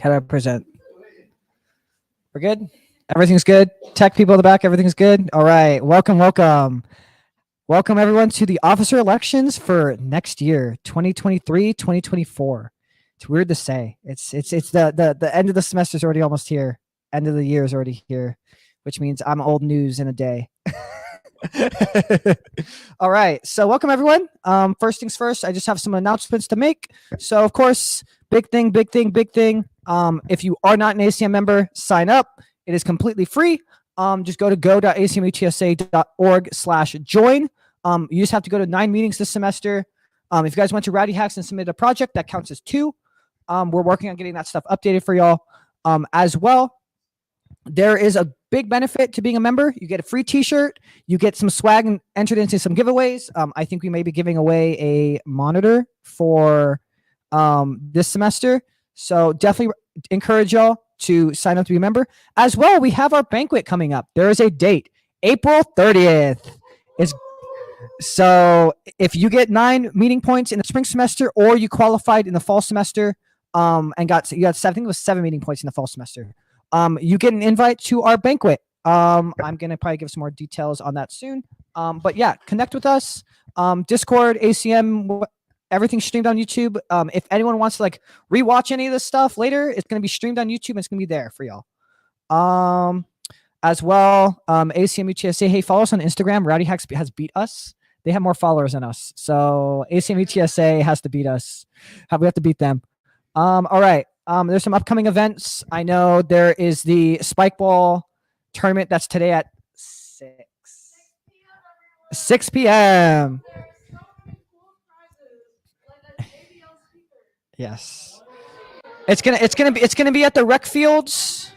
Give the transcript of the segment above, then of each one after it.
How do I present? We're good? Everything's good? Tech people in the back, everything's good? All right. Welcome. Welcome everyone to the officer elections for next year, 2023, 2024. It's weird to say. It's the end of the semester is already almost here. End of the year is already here, which means I'm old news in a day. All right. So welcome everyone. First things first, I just have some announcements to make. So of course, big thing. If you are not an ACM member, sign up. It is completely free. Just go to go.acmutsa.org/join. You just have to go to 9 meetings this semester. If you guys went to Rowdy Hacks and submitted a project, that counts as 2. We're working on getting that stuff updated for y'all. As well, there is a big benefit to being a member. You get a free t-shirt. You get some swag and entered into some giveaways. I think we may be giving away a monitor for this semester. So definitely encourage y'all to sign up to be a member. As well, we have our banquet coming up. There is a date, April 30th. So if you get 9 meeting points in the spring semester, or you qualified in the fall semester, and you got I think it was 7 meeting points in the fall semester, you get an invite to our banquet. I'm gonna probably give some more details on that soon. But yeah, connect with us. Discord, ACM, everything's streamed on YouTube. If anyone wants to like rewatch any of this stuff later, it's gonna be streamed on YouTube and it's gonna be there for y'all. As well, ACM UTSA, hey, follow us on Instagram. Rowdy Hacks has beat us. They have more followers than us. So ACM UTSA has to beat us. We have to beat them. All right. There's some upcoming events. I know there is the Spike Ball tournament that's today at 6 p.m. Yes. It's gonna be at the rec fields.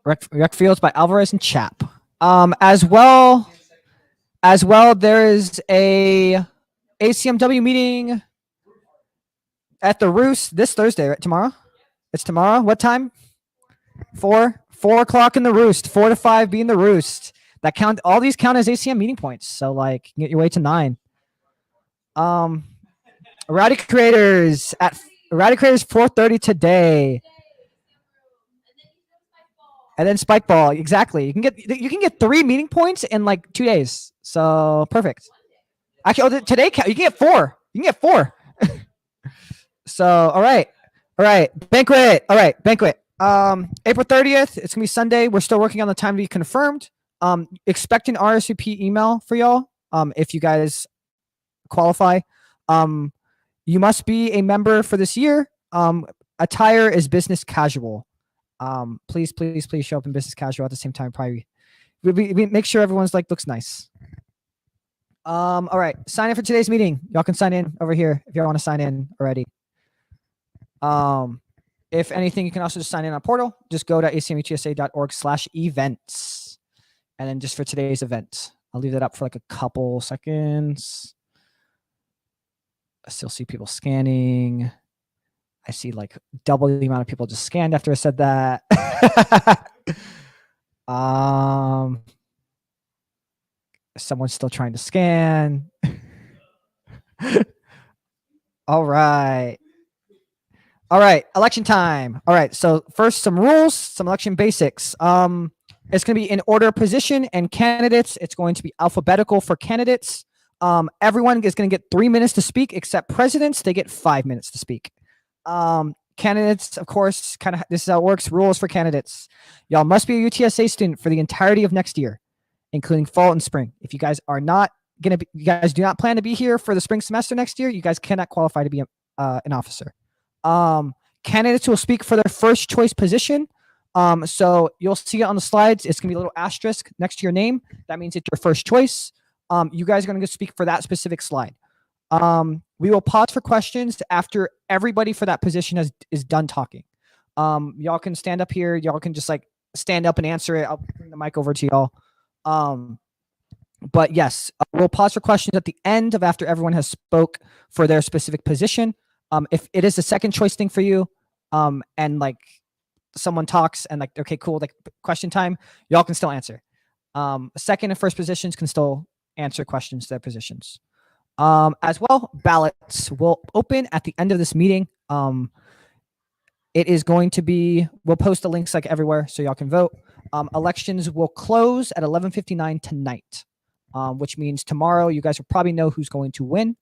Rec fields by Alvarez and Chap. As well, there is a ACM-W meeting at the Roost this Thursday, right? Tomorrow? It's tomorrow. What time? 4 o'clock in the Roost. 4 to 5 be in the Roost. That count. All these count as ACM meeting points. So like, you get your way to 9. Rowdy Creators 4:30 today. And then Spike Ball, exactly. You can get 3 meeting points in like 2 days. So perfect. Actually, today you can get 4. You can get 4. So all right, banquet. All right, banquet. April 30th. It's gonna be Sunday. We're still working on the time to be confirmed. Expect an RSVP email for y'all. If you guys qualify, you must be a member for this year. Attire is business casual. Please show up in business casual at the same time. Probably we make sure everyone's like looks nice. All right, sign in for today's meeting. Y'all can sign in over here if y'all want to sign in already. If anything, you can also just sign in on portal. Just go to acmutsa.org/events, and then just for today's event, I'll leave that up for like a couple seconds. I still see people scanning. I see like double the amount of people just scanned after I said that. Someone's still trying to scan. All right. Election time. All right. So first, some rules, some election basics. It's going to be in order of position and candidates. It's going to be alphabetical for candidates. Everyone is going to get 3 minutes to speak, except presidents. They get 5 minutes to speak. Candidates, of course, this is how it works. Rules for candidates. Y'all must be a UTSA student for the entirety of next year, including fall and spring. If you guys are not you guys do not plan to be here for the spring semester next year, you guys cannot qualify to be an officer. Candidates will speak for their first choice position. So you'll see it on the slides. It's gonna be a little asterisk next to your name. That means it's your first choice. You guys are gonna speak for that specific slide. We will pause for questions after everybody for that position is done talking. Y'all can stand up here. Y'all can just like stand up and answer it. I'll bring the mic over to y'all. But yes, we'll pause for questions at the end of after everyone has spoke for their specific position. If it is a second choice thing for you, and like someone talks and like, okay, cool, like question time, y'all can still answer. Second and first positions can still answer questions to their positions. As well, ballots will open at the end of this meeting. It is going to be, we'll post the links like everywhere so y'all can vote. Elections will close at 11:59 tonight, which means tomorrow you guys will probably know who's going to win.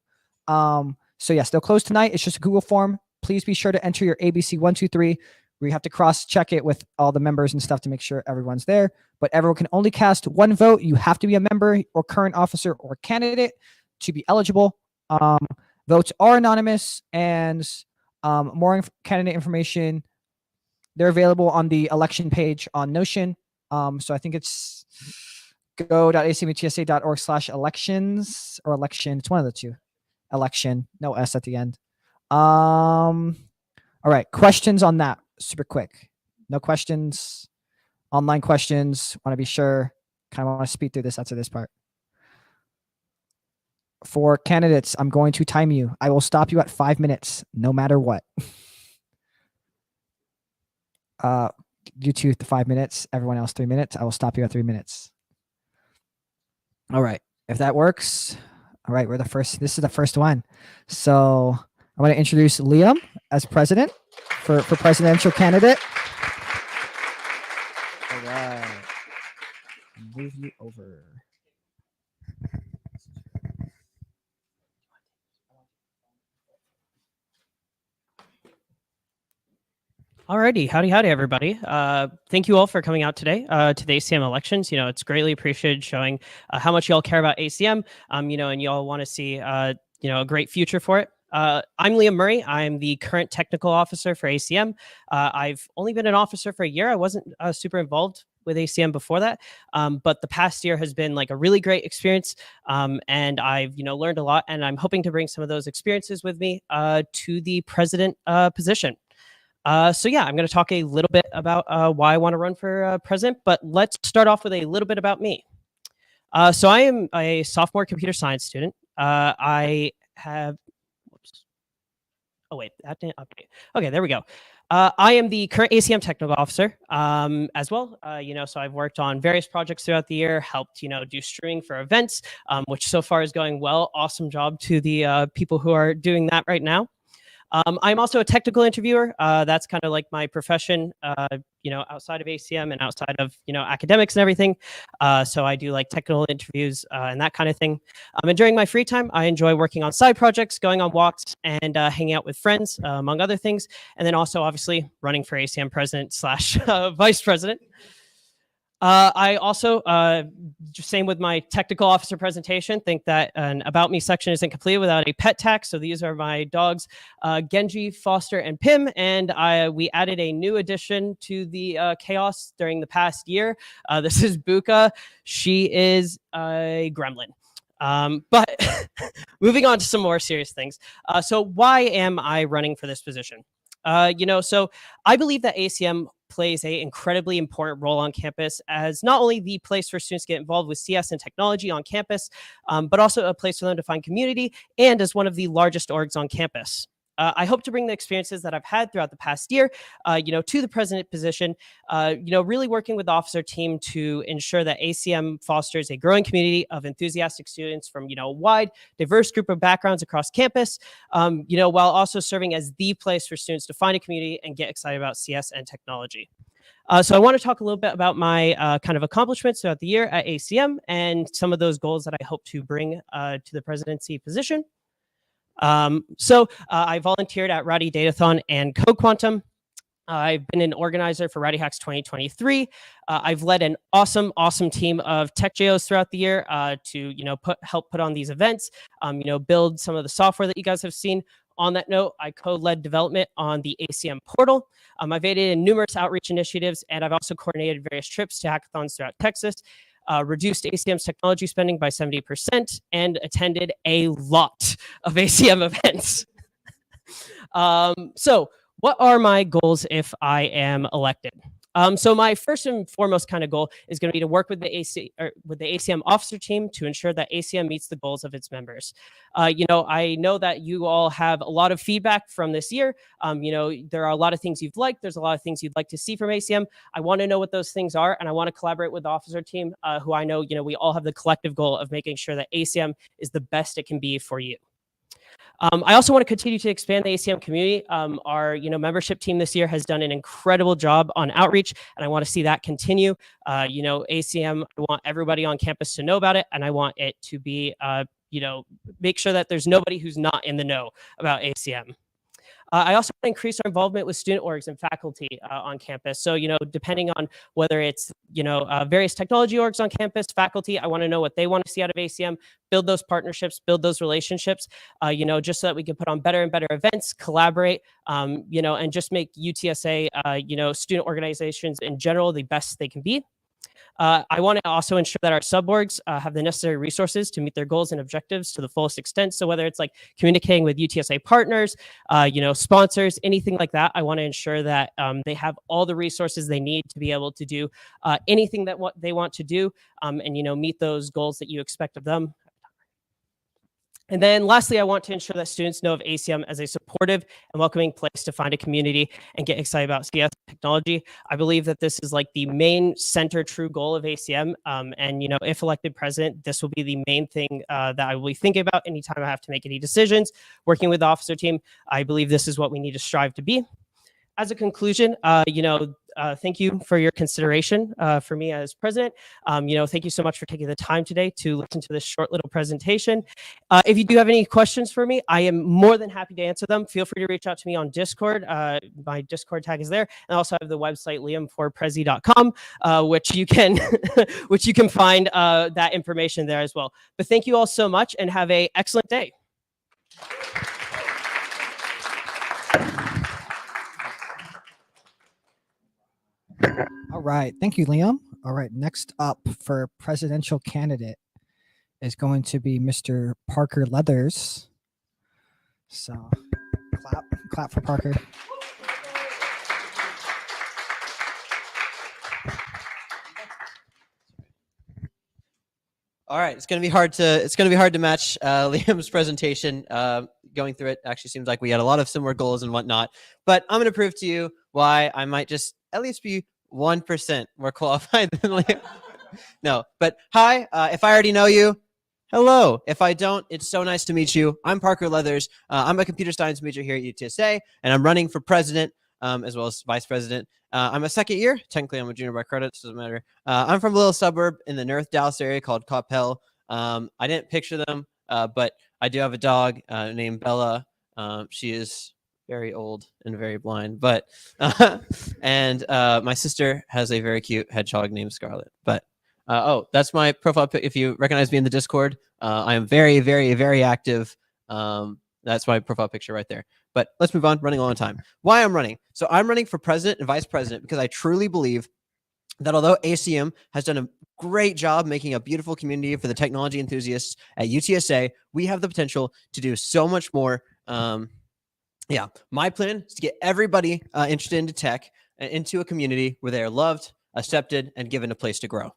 So yes, they'll close tonight. It's just a Google form. Please be sure to enter your ABC123. We have to cross check it with all the members and stuff to make sure everyone's there. But everyone can only cast one vote. You have to be a member or current officer or candidate to be eligible. Votes are anonymous, and more candidate information, they're available on the election page on Notion. So I think it's go.acmutsa.org/elections or election. It's one of the two. Election, no S at the end. All right, questions on that? Super quick. No questions. Online questions. Want to be sure. Kind of want to speed through this after this part. For candidates, I'm going to time you. I will stop you at 5 minutes, no matter what. You two, 5 minutes. Everyone else, 3 minutes. I will stop you at 3 minutes. All right. If that works. All right. We're the first. This is the first one. So I want to introduce Liam as president for presidential candidate. All right. Move you over. Alrighty, howdy, everybody. Thank you all for coming out today to the ACM elections. It's greatly appreciated, showing how much y'all care about ACM. And y'all want to see a great future for it. I'm Liam Murray. I'm the current technical officer for ACM. I've only been an officer for a year. I wasn't super involved with ACM before that, but the past year has been like a really great experience, and I've learned a lot. And I'm hoping to bring some of those experiences with me to the president position. So yeah, I'm going to talk a little bit about why I want to run for president, but let's start off with a little bit about me. So I am a sophomore computer science student. I have, whoops. Oh wait, that didn't update. Okay, there we go. I am the current ACM technical officer as well. So I've worked on various projects throughout the year, helped, do streaming for events, which so far is going well. Awesome job to the people who are doing that right now. I'm also a technical interviewer. That's kind of like my profession, outside of ACM and outside of, academics and everything. So I do like technical interviews and that kind of thing. And during my free time, I enjoy working on side projects, going on walks, and hanging out with friends, among other things. And then also, obviously, running for ACM president / vice president. I also, same with my technical officer presentation, think that an About Me section isn't complete without a pet tag. So these are my dogs, Genji, Foster, and Pim. And we added a new addition to the chaos during the past year. This is Buka. She is a gremlin. But moving on to some more serious things. So why am I running for this position? So I believe that ACM plays an incredibly important role on campus as not only the place for students to get involved with CS and technology on campus, but also a place for them to find community, and as one of the largest orgs on campus. I hope to bring the experiences that I've had throughout the past year, to the president position, really working with the officer team to ensure that ACM fosters a growing community of enthusiastic students from, a wide, diverse group of backgrounds across campus, while also serving as the place for students to find a community and get excited about CS and technology. So I want to talk a little bit about my kind of accomplishments throughout the year at ACM and some of those goals that I hope to bring to the presidency position. So I volunteered at Rowdy Datathon and Code Quantum. I've been an organizer for Rowdy Hacks 2023. I've led an awesome team of tech JOs throughout the year to help put on these events, build some of the software that you guys have seen. On that note, I co-led development on the ACM portal. I've aided in numerous outreach initiatives, and I've also coordinated various trips to hackathons throughout Texas. Reduced ACM's technology spending by 70%, and attended a lot of ACM events. So what are my goals if I am elected? So my first and foremost kind of goal is going to be to work with the ACM officer team to ensure that ACM meets the goals of its members. I know that you all have a lot of feedback from this year. There are a lot of things you've liked. There's a lot of things you'd like to see from ACM. I want to know what those things are, and I want to collaborate with the officer team, who I know, we all have the collective goal of making sure that ACM is the best it can be for you. I also want to continue to expand the ACM community. Our membership team this year has done an incredible job on outreach, and I want to see that continue. ACM, I want everybody on campus to know about it, and I want it to be, make sure that there's nobody who's not in the know about ACM. I also want to increase our involvement with student orgs and faculty on campus. So, depending on whether it's, various technology orgs on campus, faculty, I want to know what they want to see out of ACM, build those partnerships, build those relationships, just so that we can put on better and better events, collaborate, and just make UTSA, student organizations in general the best they can be. I want to also ensure that our suborgs have the necessary resources to meet their goals and objectives to the fullest extent. So whether it's like communicating with UTSA partners, sponsors, anything like that, I want to ensure that they have all the resources they need to be able to do anything that what they want to do, and meet those goals that you expect of them. And then lastly, I want to ensure that students know of ACM as a supportive and welcoming place to find a community and get excited about CS technology. I believe that this is like the main center true goal of ACM. And if elected president, this will be the main thing that I will be thinking about anytime I have to make any decisions. Working with the officer team, I believe this is what we need to strive to be. As a conclusion, thank you for your consideration for me as president. Thank you so much for taking the time today to listen to this short little presentation. If you do have any questions for me, I am more than happy to answer them. Feel free to reach out to me on Discord. My Discord tag is there. And I also have the website liamforprezi.com, which you can which you can find that information there as well. But thank you all so much and have an excellent day. All right. Thank you, Liam. All right. Next up for presidential candidate is going to be Mr. Parker Leathers. So clap for Parker. All right, it's gonna be hard to match Liam's presentation. Going through it actually seems like we had a lot of similar goals and whatnot. But I'm gonna prove to you why I might just at least be 1% more qualified than Liam. No, but hi. If I already know you, hello. If I don't, it's so nice to meet you. I'm Parker Leathers. I'm a computer science major here at UTSA, and I'm running for president as well as vice president. I'm a second year. Technically, I'm a junior by credits. Doesn't matter. I'm from a little suburb in the North Dallas area called Coppell. I didn't picture them, but I do have a dog named Bella. She is very old and very blind, but and my sister has a very cute hedgehog named Scarlet. But oh, that's my profile pic. If you recognize me in the Discord, I am very, very, very active. That's my profile picture right there. But let's move on, running a long time. Why I'm running. So I'm running for president and vice president because I truly believe that although ACM has done a great job making a beautiful community for the technology enthusiasts at UTSA, we have the potential to do so much more. Yeah, my plan is to get everybody interested into tech and into a community where they are loved, accepted, and given a place to grow.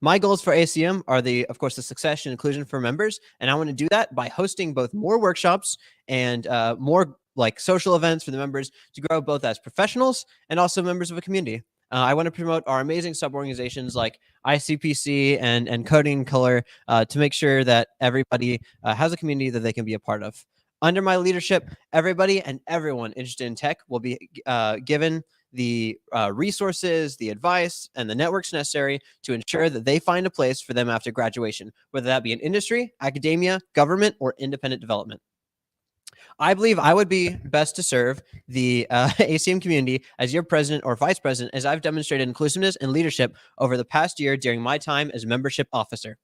My goals for ACM are of course, the success and inclusion for members. And I want to do that by hosting both more workshops and more like social events for the members to grow both as professionals and also members of a community. I want to promote our amazing sub-organizations like ICPC and Coding Color to make sure that everybody has a community that they can be a part of. Under my leadership, everybody and everyone interested in tech will be given the resources, the advice, and the networks necessary to ensure that they find a place for them after graduation, whether that be in industry, academia, government, or independent development. I believe I would be best to serve the ACM community as your president or vice president, as I've demonstrated inclusiveness and leadership over the past year during my time as membership officer.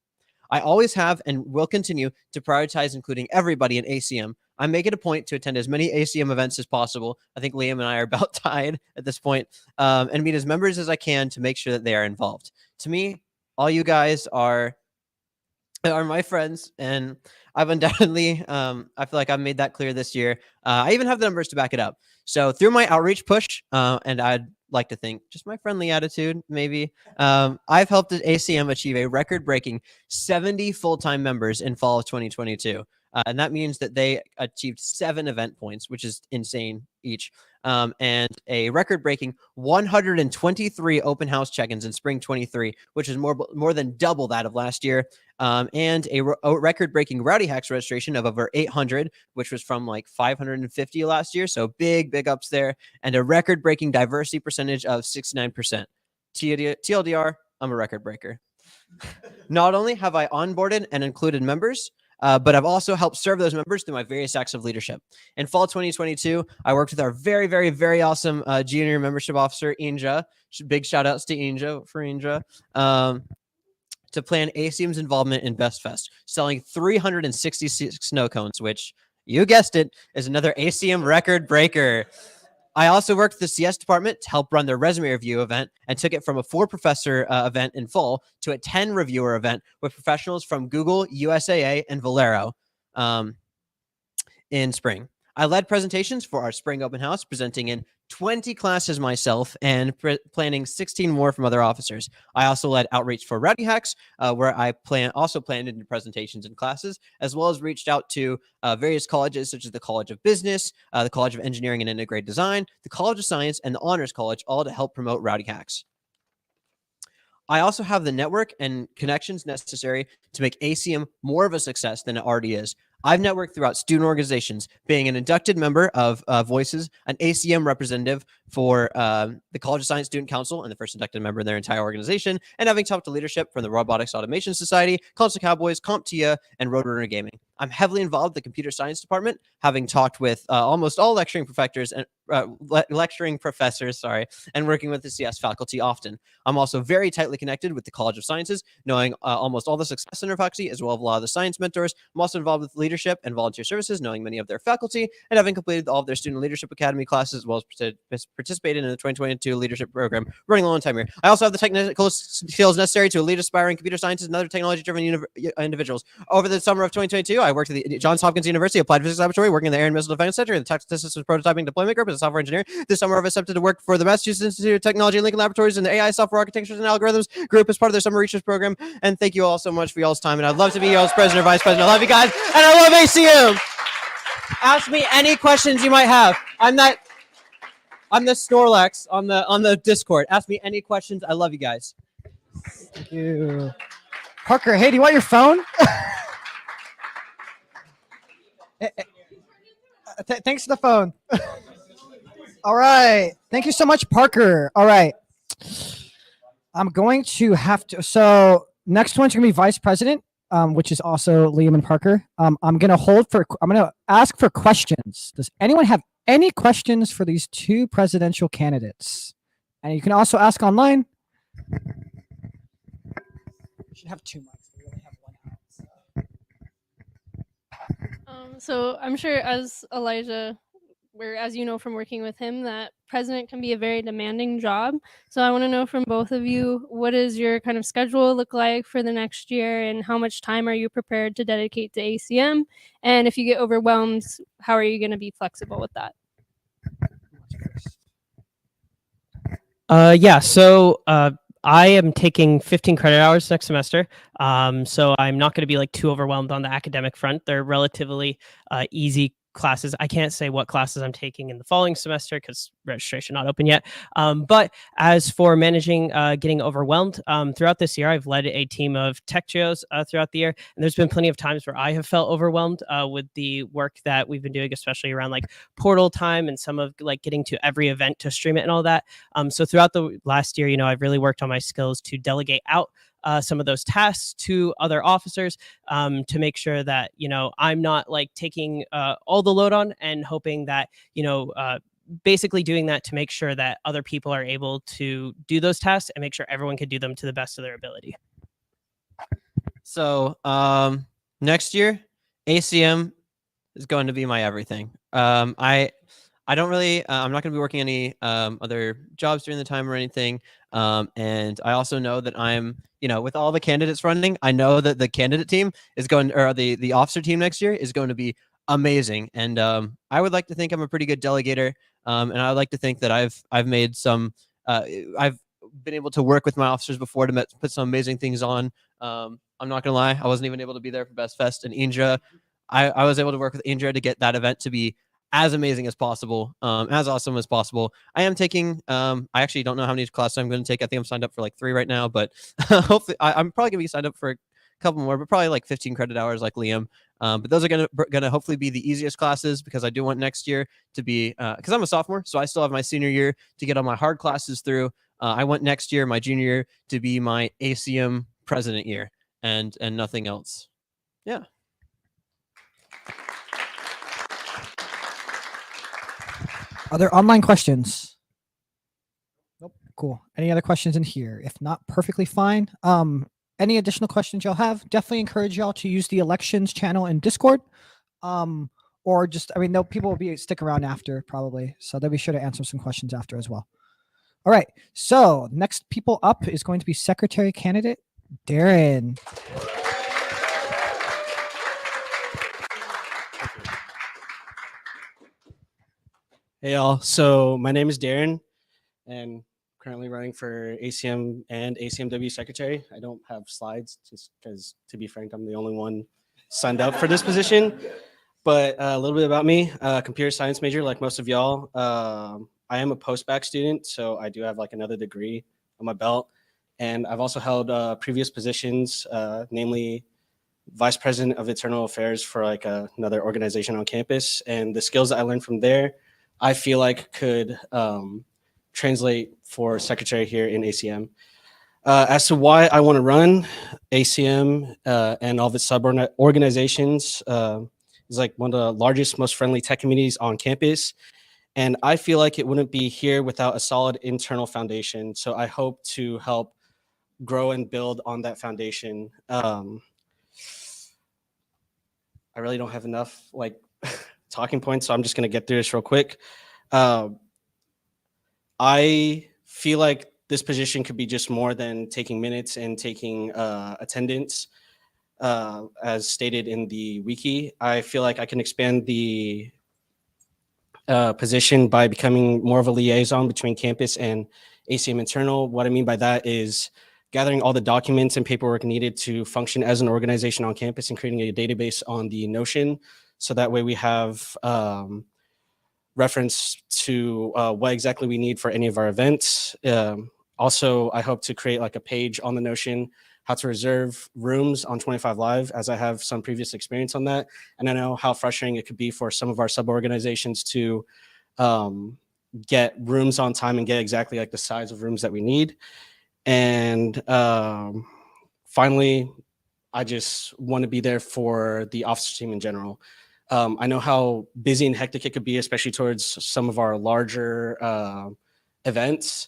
I always have and will continue to prioritize including everybody in ACM. I make it a point to attend as many ACM events as possible. I think Liam and I are about tied at this point, and meet as members as I can to make sure that they are involved. To me, all you guys are are my friends, and I've undoubtedly, I feel like I've made that clear this year. I even have the numbers to back it up. So through my outreach push, and I'd like to think just my friendly attitude, maybe, I've helped ACM achieve a record-breaking 70 full-time members in fall of 2022. And that means that they achieved 7 event points, which is insane each. And a record-breaking 123 open house check-ins in spring 23, which is more than double that of last year. And a record-breaking Rowdy Hacks registration of over 800, which was from like 550 last year. So big ups there. And a record-breaking diversity percentage of 69%. TLDR, I'm a record breaker. Not only have I onboarded and included members, but I've also helped serve those members through my various acts of leadership. In fall 2022, I worked with our very awesome junior membership officer, Inja. Big shout outs to Inja for Inja. To plan ACM's involvement in Best Fest, selling 366 snow cones, which, you guessed it, is another ACM record breaker. I also worked with the CS department to help run their resume review event and took it from a 4-professor event in fall to a 10-reviewer event with professionals from Google, USAA, and Valero in spring. I led presentations for our spring open house, presenting in 20 classes myself and planning 16 more from other officers. I also led outreach for Rowdy Hacks, where I also planned into presentations and classes, as well as reached out to various colleges such as the College of Business, the College of Engineering and Integrated Design, the College of Science, and the Honors College, all to help promote Rowdy Hacks. I also have the network and connections necessary to make ACM more of a success than it already is. I've networked throughout student organizations, being an inducted member of Voices, an ACM representative for the College of Science Student Council, and the first inducted member of their entire organization, and having talked to leadership from the Robotics Automation Society, Console Cowboys, CompTIA, and Roadrunner Gaming. I'm heavily involved in the computer science department, having talked with almost all lecturing professors and and working with the CS faculty often. I'm also very tightly connected with the College of Sciences, knowing almost all the Success Center faculty, as well as a lot of the science mentors. I'm also involved with leadership and volunteer services, knowing many of their faculty, and having completed all of their Student Leadership Academy classes, as well as participated in the 2022 leadership program, running a long time here. I also have the technical skills necessary to lead aspiring computer scientists and other technology-driven individuals. Over the summer of 2022, I worked at the Johns Hopkins University Applied Physics Laboratory, working in the Air and Missile Defense Center, in the Texas Systems Prototyping Deployment Group as a software engineer. This summer, I've accepted to work for the Massachusetts Institute of Technology and Lincoln Laboratories in the AI Software Architectures and Algorithms group as part of their summer research program. And thank you all so much for y'all's time. And I'd love to be y'all's president or vice president. I love you guys, and I love ACM. Ask me any questions you might have. I'm the Snorlax on the Discord. Ask me any questions. I love you guys. Thank you. Parker, hey, do you want your phone? Thanks for the phone. All right. Thank you so much, Parker. All right. I'm going to have to. So next one's going to be vice president, which is also Liam and Parker. I'm going to ask for questions. Does anyone have any questions for these 2 presidential candidates? And you can also ask online. We should have 2 mics. We only have 1 out. So I'm sure as Elijah, as you know from working with him, that president can be a very demanding job. So I want to know from both of you, what does your kind of schedule look like for the next year, and how much time are you prepared to dedicate to ACM? And if you get overwhelmed, how are you going to be flexible with that? So I am taking 15 credit hours next semester. So I'm not going to be like too overwhelmed on the academic front. They're relatively easy classes. I can't say what classes I'm taking in the following semester because registration not open yet. But as for managing getting overwhelmed, throughout this year, I've led a team of tech trios throughout the year. And there's been plenty of times where I have felt overwhelmed with the work that we've been doing, especially around like portal time and some of like getting to every event to stream it and all that. So throughout the last year, I've really worked on my skills to delegate out some of those tasks to other officers to make sure that, I'm not like taking all the load on and hoping that, basically doing that to make sure that other people are able to do those tasks and make sure everyone can do them to the best of their ability. So next year, ACM is going to be my everything. I I don't really, I'm not going to be working any other jobs during the time or anything. And I also know that I'm, with all the candidates running, I know that the candidate team is going, or the officer team next year is going to be amazing. And I would like to think I'm a pretty good delegator. And I would like to think that I've made some, I've been able to work with my officers before to put some amazing things on. I'm not gonna lie, I wasn't even able to be there for Best Fest in Indra. I was able to work with Indra to get that event to be as amazing as possible, as awesome as possible. I am taking, I actually don't know how many classes I'm going to take. I think I'm signed up for like 3 right now, but hopefully I'm probably going to be signed up for a couple more, but probably like 15 credit hours like Liam. But those are gonna hopefully be the easiest classes, because I do want next year to be, because I'm a sophomore, so I still have my senior year to get all my hard classes through. I want next year, my junior year, to be my ACM president year, and nothing else. Yeah. Are there online questions? Nope. Cool. Any other questions in here? If not, perfectly fine. Any additional questions y'all have? Definitely encourage y'all to use the elections channel in Discord. Or just, no, people will be stick around after probably, so they'll be sure to answer some questions after as well. All right. So next people up is going to be Secretary Candidate Darren. Hey y'all, so my name is Darren and currently running for ACM and ACM-W Secretary. I don't have slides just because, to be frank, I'm the only one signed up for this position. But a little bit about me, computer science major like most of y'all. I am a post-bac student, so I do have like another degree on my belt. And I've also held previous positions, namely Vice President of Internal Affairs for like another organization on campus. And the skills that I learned from there, I feel like could translate for secretary here in ACM. As to why I want to run ACM and all of its sub-organizations is like one of the largest, most friendly tech communities on campus. And I feel like it wouldn't be here without a solid internal foundation. So I hope to help grow and build on that foundation. I really don't have enough like talking points, so I'm just going to get through this real quick. I feel like this position could be just more than taking minutes and taking attendance, as stated in the wiki. I feel like I can expand the position by becoming more of a liaison between campus and ACM internal. What I mean by that is gathering all the documents and paperwork needed to function as an organization on campus and creating a database on the Notion. So that way we have reference to what exactly we need for any of our events. Also, I hope to create like a page on the Notion, how to reserve rooms on 25 Live, as I have some previous experience on that. And I know how frustrating it could be for some of our sub-organizations to get rooms on time and get exactly like the size of rooms that we need. And finally, I just want to be there for the officer team in general. I know how busy and hectic it could be, especially towards some of our larger events.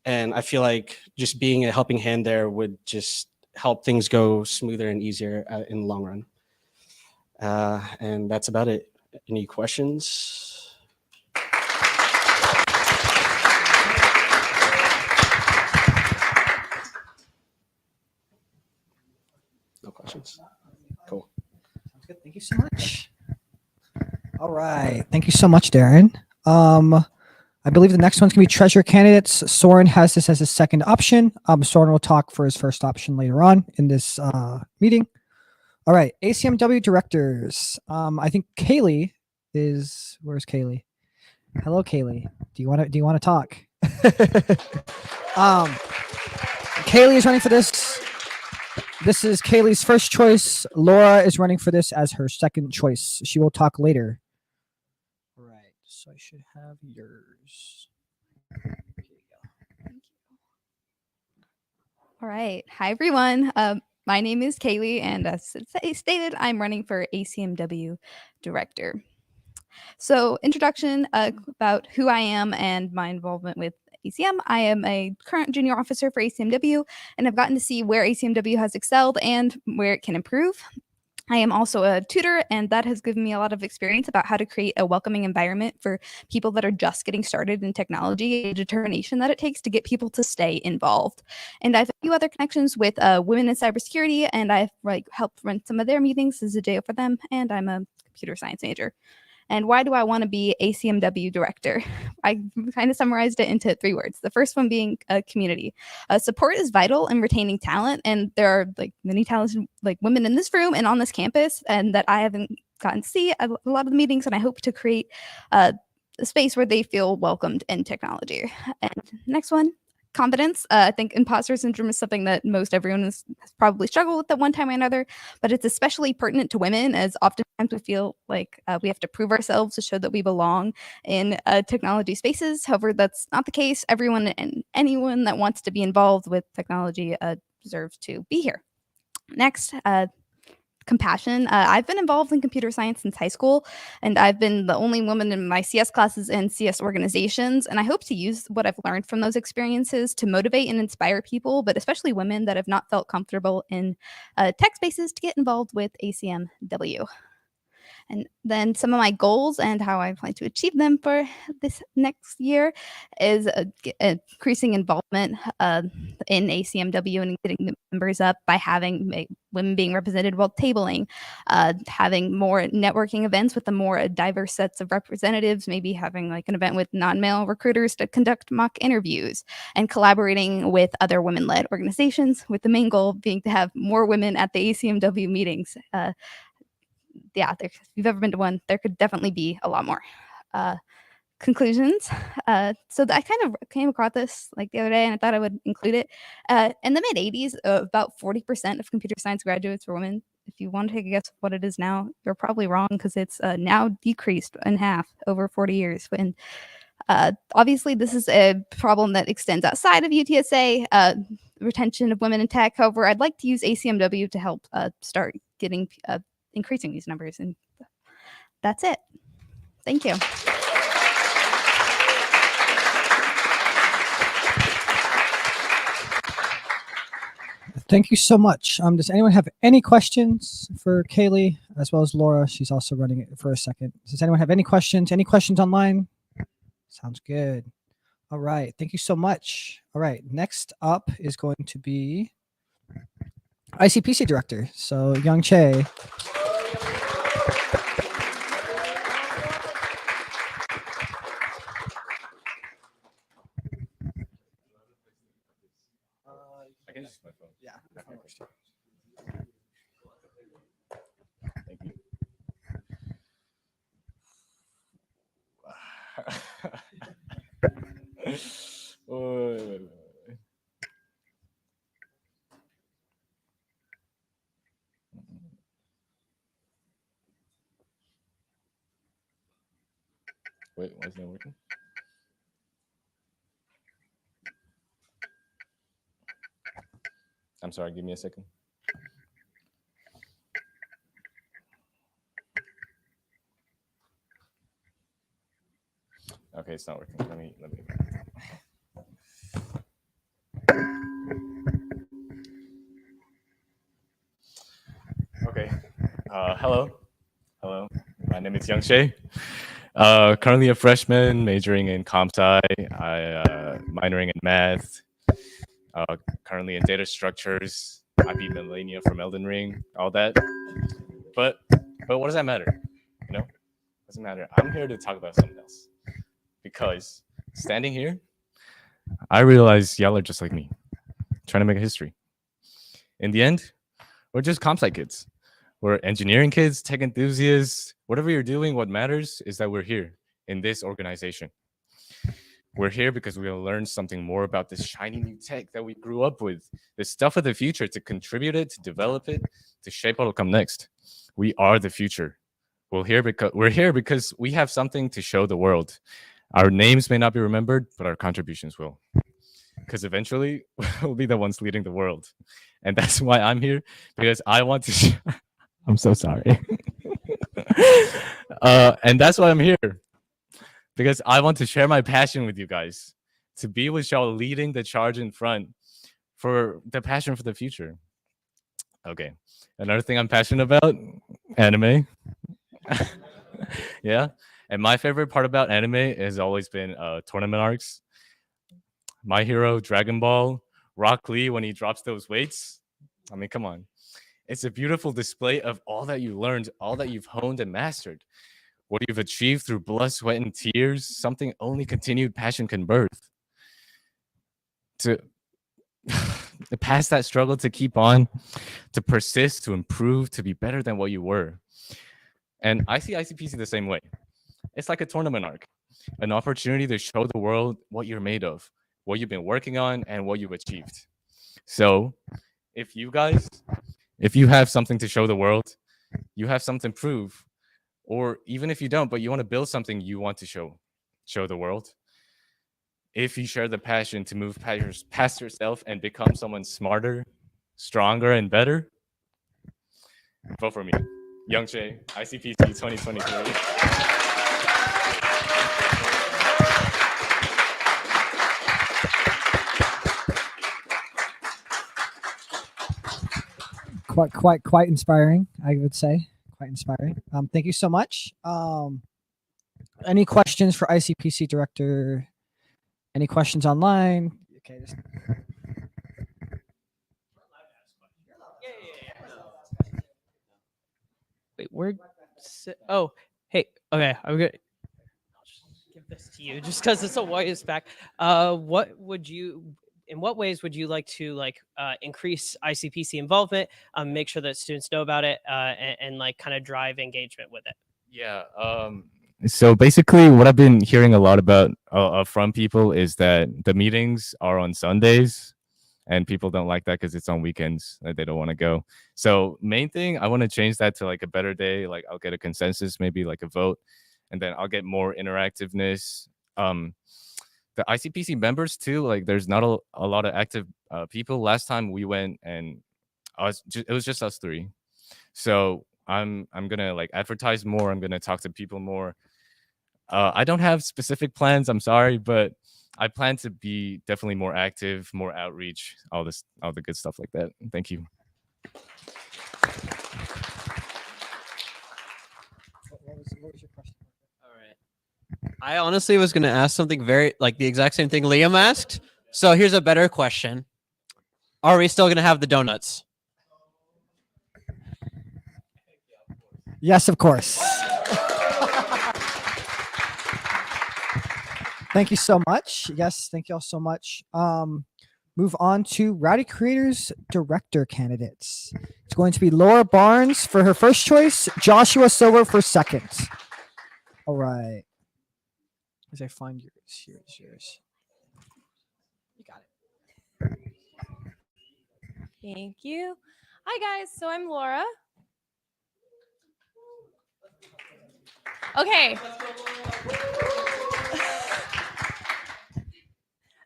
And I feel like just being a helping hand there would just help things go smoother and easier in the long run. And that's about it. Any questions? No questions. Cool. Sounds good. Thank you so much. All right. Thank you so much, Darren. I believe the next one's going to be treasurer candidates. Soren has this as his second option. Soren will talk for his first option later on in this meeting. All right. ACM-W directors. I think Kaylee is, where's Kaylee? Hello, Kaylee. Do you want to talk? Kaylee is running for this. This is Kaylee's first choice. Laura is running for this as her second choice. She will talk later. All right. So I should have yours. Here you go. Thank you. All right. Hi, everyone. My name is Kaylee, and as stated, I'm running for ACM-W director. So introduction about who I am and my involvement with ACM. I am a current junior officer for ACM-W, and I've gotten to see where ACM-W has excelled and where it can improve. I am also a tutor, and that has given me a lot of experience about how to create a welcoming environment for people that are just getting started in technology, the determination that it takes to get people to stay involved. And I have a few other connections with women in cybersecurity, and I've helped run some of their meetings as a JO for them, and I'm a computer science major. And why do I want to be ACM-W director? I kind of summarized it into 3 words. The first one being community. Support is vital in retaining talent, and there are many talented women in this room and on this campus, and that I haven't gotten to see a lot of the meetings, and I hope to create a space where they feel welcomed in technology. And next one, confidence. I think imposter syndrome is something that most everyone has probably struggled with at one time or another, but it's especially pertinent to women, as oftentimes we feel like we have to prove ourselves to show that we belong in technology spaces. However, that's not the case. Everyone and anyone that wants to be involved with technology deserves to be here. Next, compassion. I've been involved in computer science since high school, and I've been the only woman in my CS classes and CS organizations, and I hope to use what I've learned from those experiences to motivate and inspire people, but especially women that have not felt comfortable in tech spaces, to get involved with ACM-W. And then some of my goals and how I plan to achieve them for this next year is increasing involvement in ACM-W and getting the members up by having women being represented while tabling, having more networking events with the more diverse sets of representatives, maybe having an event with non-male recruiters to conduct mock interviews, and collaborating with other women-led organizations, with the main goal being to have more women at the ACM-W meetings. If you've ever been to one, there could definitely be a lot more. Conclusions. So I kind of came across this the other day, and I thought I would include it. In the mid 80s, about 40% of computer science graduates were women. If you want to take a guess what it is now, you're probably wrong, because it's now decreased in half over 40 years. And obviously, this is a problem that extends outside of UTSA, retention of women in tech. However, I'd like to use ACM-W to help start getting increasing these numbers, and that's it. Thank you. Thank you so much. Does anyone have any questions for Kaylee, as well as Laura? She's also running it for a second. Does anyone have any questions? Any questions online? Sounds good. All right. Thank you so much. All right. Next up is going to be ICPC director. So Young Che. I can use my phone. Yeah. Thank you. Wait. Wait, why is it not working? I'm sorry, give me a second. Okay, it's not working. Let me. Okay. Hello. My name is Young Shay. Currently a freshman, majoring in comp sci. I minoring in math. Currently in data structures. I beat Millennia from Elden Ring. All that. But what does that matter? You know, doesn't matter. I'm here to talk about something else. Because standing here, I realize y'all are just like me, trying to make a history. In the end, we're just comp sci kids. We're engineering kids, tech enthusiasts. Whatever you're doing, what matters is that we're here in this organization. We're here because we will learn something more about this shiny new tech that we grew up with, the stuff of the future, to contribute it, to develop it, to shape what will come next. We are the future. We're here because we have something to show the world. Our names may not be remembered, but our contributions will. Because eventually, we'll be the ones leading the world. And that's why I'm here, because I want to... I'm so sorry. And that's why I'm here. Because I want to share my passion with you guys. To be with y'all leading the charge in front for the passion for the future. Okay. Another thing I'm passionate about, anime. Yeah. And my favorite part about anime has always been tournament arcs. My Hero, Dragon Ball, Rock Lee when he drops those weights. I mean, come on. It's a beautiful display of all that you learned, all that you've honed and mastered. What you've achieved through blood, sweat, and tears, something only continued passion can birth. To past that struggle, to keep on, to persist, to improve, to be better than what you were. And I see ICPC the same way. It's like a tournament arc, an opportunity to show the world what you're made of, what you've been working on, and what you've achieved. So if you have something to show the world, you have something to prove, or even if you don't, but you want to build something you want to show the world, if you share the passion to move past yourself and become someone smarter, stronger, and better, vote for me. Young Shay, ICPC 2023. Quite inspiring, I would say. Quite inspiring. Thank you so much. Any questions for ICPC director? Any questions online? Okay. Wait, oh, hey, okay, I'm gonna give this to you just because it's a white back. In what ways would you like to increase ICPC involvement, make sure that students know about it, and like kind of drive engagement with it? Yeah. So basically, what I've been hearing a lot about from people is that the meetings are on Sundays, and people don't like that because it's on weekends. They don't want to go. So main thing, I want to change that to like a better day. Like I'll get a consensus, maybe like a vote, and then I'll get more interactiveness. The ICPC members too, like there's not a lot of active people. Last time we went, and it was just us three. So I'm gonna like advertise more. I'm gonna talk to people more. I don't have specific plans. I'm sorry, but I plan to be definitely more active, more outreach, all the good stuff like that. Thank you. What was your question? All right. I honestly was going to ask something very like the exact same thing Liam asked. So here's a better question. Are we still going to have the donuts? Yes, of course. Thank you so much. Yes, thank you all so much. Move on to Rowdy Creators director candidates. It's going to be Laura Barnes for her first choice, Joshua Silver for second. All right. As I find yours, here's yours. You got it. Thank you. Hi, guys. So I'm Laura. Okay.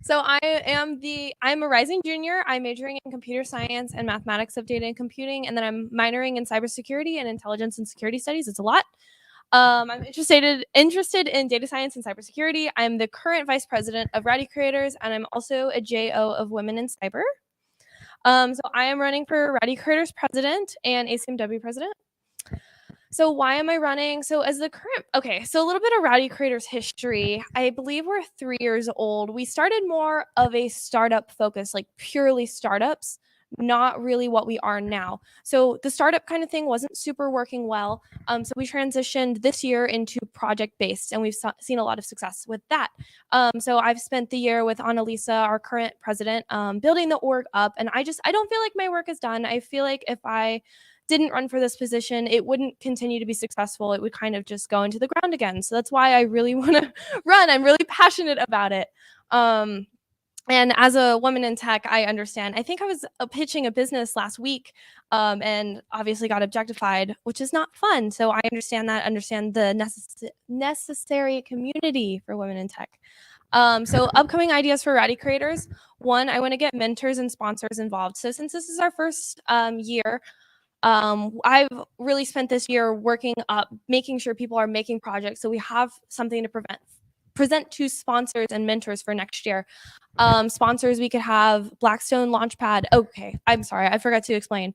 So I'm a rising junior. I'm majoring in computer science and mathematics of data and computing, and then I'm minoring in cybersecurity and intelligence and security studies. It's a lot. I'm interested in data science and cybersecurity. I'm the current vice president of Rowdy Creators, and I'm also a JO of Women in Cyber. So I am running for Rowdy Creators president and ACM-W president. So why am I running? So as the current, okay, so a little bit of Rowdy Creators history. I believe we're 3 years old. We started more of a startup focus, like purely startups, not really what we are now. So the startup kind of thing wasn't super working well. So we transitioned this year into project-based, and we've seen a lot of success with that. So I've spent the year with Annalisa, our current president, building the org up, and I don't feel like my work is done. I feel like if I didn't run for this position, it wouldn't continue to be successful. It would kind of just go into the ground again. So that's why I really want to run. I'm really passionate about it. And as a woman in tech, I understand. I think I was pitching a business last week and obviously got objectified, which is not fun. So I understand the necessary community for women in tech. So upcoming ideas for Rowdy Creators. One, I want to get mentors and sponsors involved. So since this is our first year, I've really spent this year working up, making sure people are making projects so we have something to present to sponsors and mentors for next year. Sponsors, we could have Blackstone Launchpad. Okay, I'm sorry, I forgot to explain.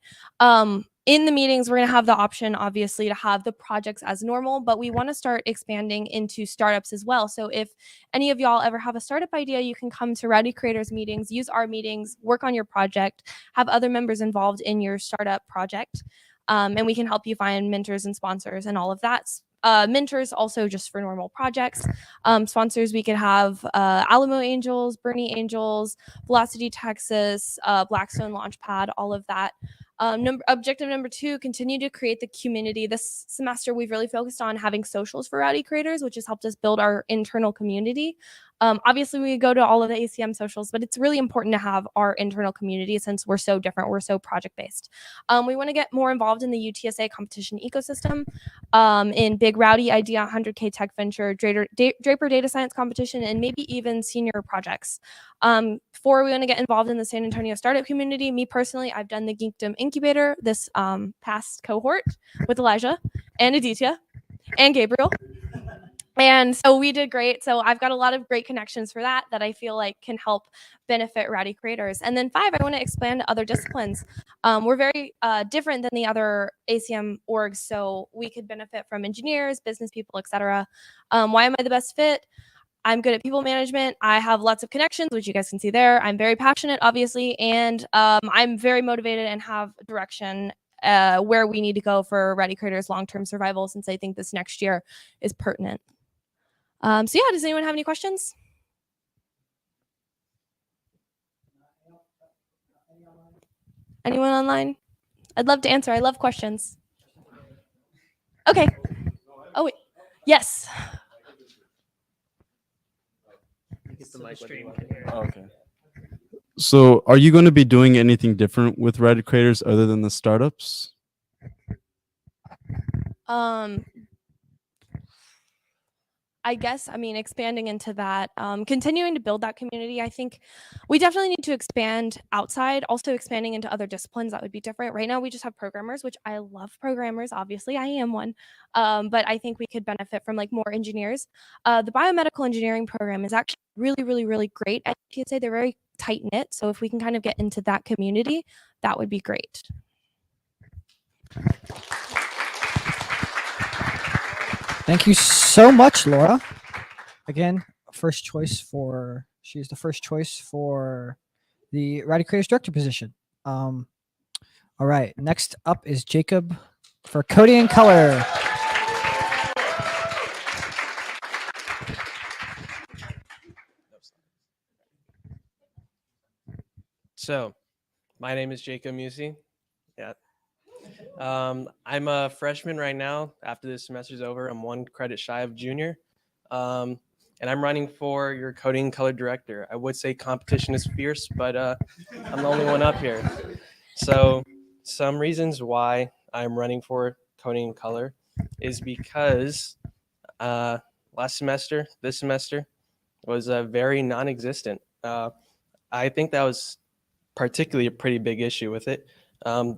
in the meetings, we're going to have the option, obviously, to have the projects as normal, but we want to start expanding into startups as well. So if any of y'all ever have a startup idea, you can come to Rowdy Creators meetings, use our meetings, work on your project, have other members involved in your startup project, and we can help you find mentors and sponsors and all of that. Mentors also just for normal projects. Sponsors, we could have Alamo Angels, Bernie Angels, Velocity Texas, Blackstone Launchpad, all of that. Objective number 2, continue to create the community. This semester, we've really focused on having socials for Rowdy Creators, which has helped us build our internal community. Obviously, we go to all of the ACM socials, but it's really important to have our internal community since we're so different. We're so project-based. We want to get more involved in the UTSA competition ecosystem, in Big Rowdy Idea, 100K Tech Venture, Draper Data Science Competition, and maybe even senior projects. 4, we want to get involved in the San Antonio startup community. Me personally, I've done the Geekdom Incubator this past cohort with Elijah and Aditya and Gabriel. And so we did great. So I've got a lot of great connections for that I feel like can help benefit Rowdy Creators. And then 5, I want to expand to other disciplines. We're very different than the other ACM orgs, so we could benefit from engineers, business people, etc. Why am I the best fit? I'm good at people management. I have lots of connections, which you guys can see there. I'm very passionate, obviously, and I'm very motivated and have direction where we need to go for Rowdy Creators' long-term survival, since I think this next year is pertinent. So yeah, does anyone have any questions? Anyone online? I'd love to answer. I love questions. Okay. Oh, wait. Yes. Okay. So are you going to be doing anything different with Rowdy Creators other than the startups? I guess, I mean, expanding into that, continuing to build that community. I think we definitely need to expand outside, also expanding into other disciplines that would be different. Right now, we just have programmers, which I love programmers. Obviously, I am one. But I think we could benefit from like more engineers. The biomedical engineering program is actually really, really, really great at UTSA. They're very tight knit. So if we can kind of get into that community, that would be great. Thank you so much, Laura. Again, she's the first choice for the Rowdy Creators Director position. All right, next up is Jacob for Coding and Color. So, my name is Jacob Musi. Yeah. I'm a freshman right now. After this semester's over, I'm 1 credit shy of junior. And I'm running for your Coding and Color Director. I would say competition is fierce, but I'm the only one up here. So some reasons why I'm running for Coding and Color is because this semester was very non-existent. I think that was particularly a pretty big issue with it.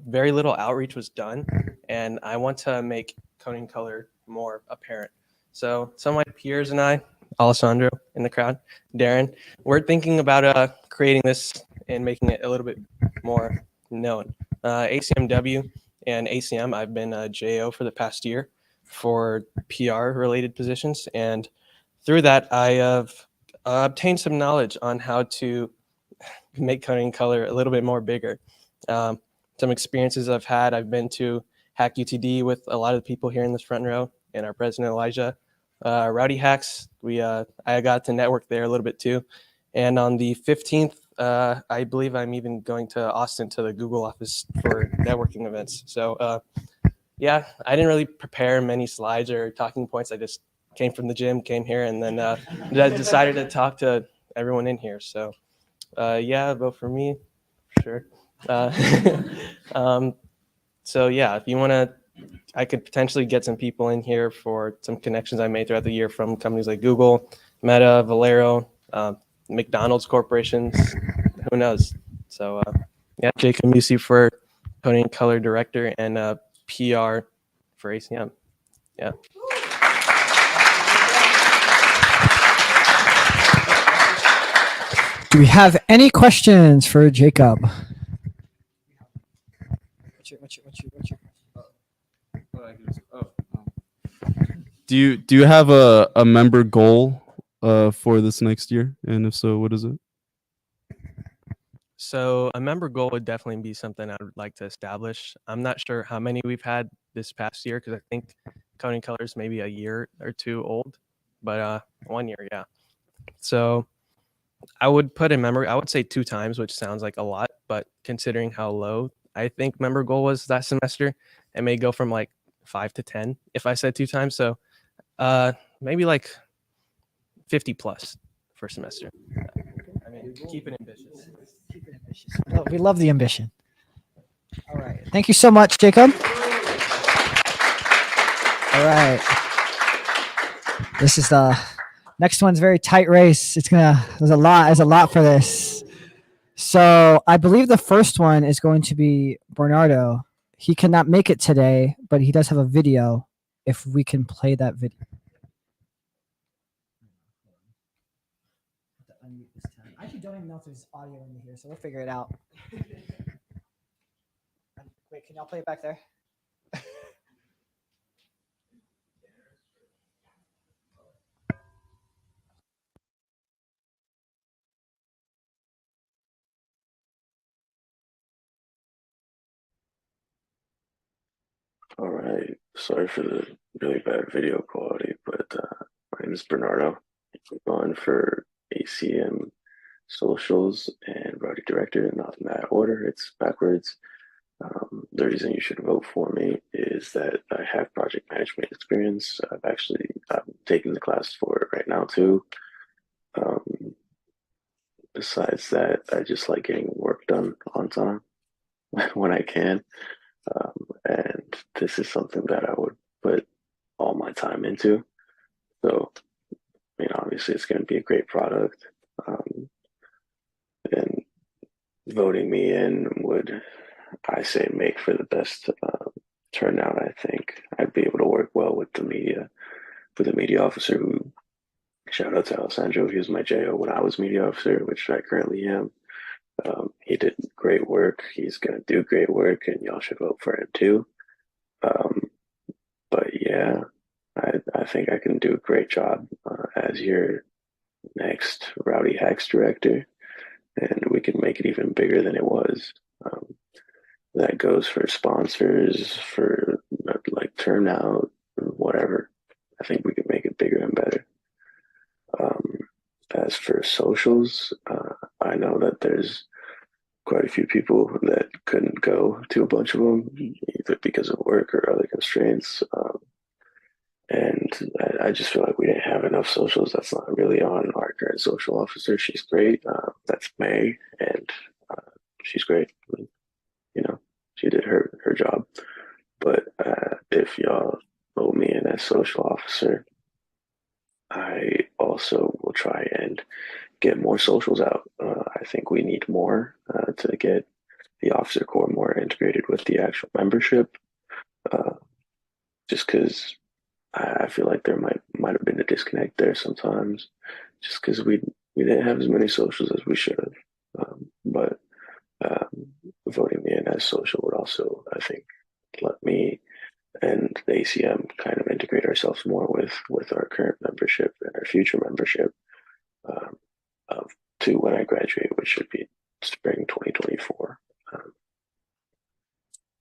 Very little outreach was done, and I want to make Coding and Color more apparent. So some of my peers and I, Alessandro in the crowd, Darren, we're thinking about creating this and making it a little bit more known. ACM-W and ACM, I've been a JO for the past year for PR related positions, and through that I have obtained some knowledge on how to make Coding and Color a little bit more bigger. Some experiences I've had, I've been to Hack UTD with a lot of the people here in this front row and our president Elijah. Rowdy Hacks, I got to network there a little bit too. And on the 15th, I believe I'm even going to Austin to the Google office for networking events. So yeah, I didn't really prepare many slides or talking points. I just came from the gym, came here, and then I decided to talk to everyone in here. So yeah, vote for me, sure. So yeah, if you want to, I could potentially get some people in here for some connections I made throughout the year from companies like Google, Meta, Valero, McDonald's corporations, who knows? So yeah, Jacob Musi for Coding and Color Director and PR for ACM. Yeah. Do we have any questions for Jacob? What's your Do you have a member goal for this next year? And if so, what is it? So a member goal would definitely be something I would like to establish. I'm not sure how many we've had this past year because I think Coding Colors maybe a year or two old, but 1 year, yeah. So I would put a member. I would say 2 times, which sounds like a lot, but considering how low I think member goal was that semester, it may go from like 5 to 10 if I said 2 times. So maybe like 50 plus for semester. I mean, keep it ambitious. We love the ambition. All right. Thank you so much, Jacob. All right. This is the next one's very tight race. There's a lot for this. So I believe the first one is going to be Bernardo. He cannot make it today, but he does have a video. If we can play that video. I actually don't even know if there's audio in here, so we'll figure it out. Wait, can y'all play it back there? All right. Sorry for the really bad video quality, but my name is Bernardo. I'm going for ACM Socials and Rowdy Director, not in that order. It's backwards. The reason you should vote for me is that I have project management experience. I'm taking the class for it right now too. Besides that, I just like getting work done on time when I can. And this is something that I would put all my time into. So, obviously it's going to be a great product. And voting me in would, I say, make for the best turnout. I think I'd be able to work well with the media officer who, shout out to Alessandro, he was my JO when I was media officer, which I currently am. He did great work. He's going to do great work, and y'all should vote for him too. But yeah, I think I can do a great job as your next Rowdy Hacks director, and we can make it even bigger than it was. That goes for sponsors, for like turnout, whatever. I think we can make it bigger and better. As for socials, I know that there's quite a few people that couldn't go to a bunch of them, either because of work or other constraints. And I just feel like we didn't have enough socials. That's not really on our current social officer. She's great. That's May, and she's great. She did her job. But if y'all vote me in as social officer, I also will try and get more socials out. I think we need more to get the officer corps more integrated with the actual membership. Just because I feel like there might have been a disconnect there sometimes, just because we didn't have as many socials as we should have. But voting me in as social would also, I think, let me and the ACM kind of integrate ourselves more with our current membership and our future membership to when I graduate, which should be spring 2024.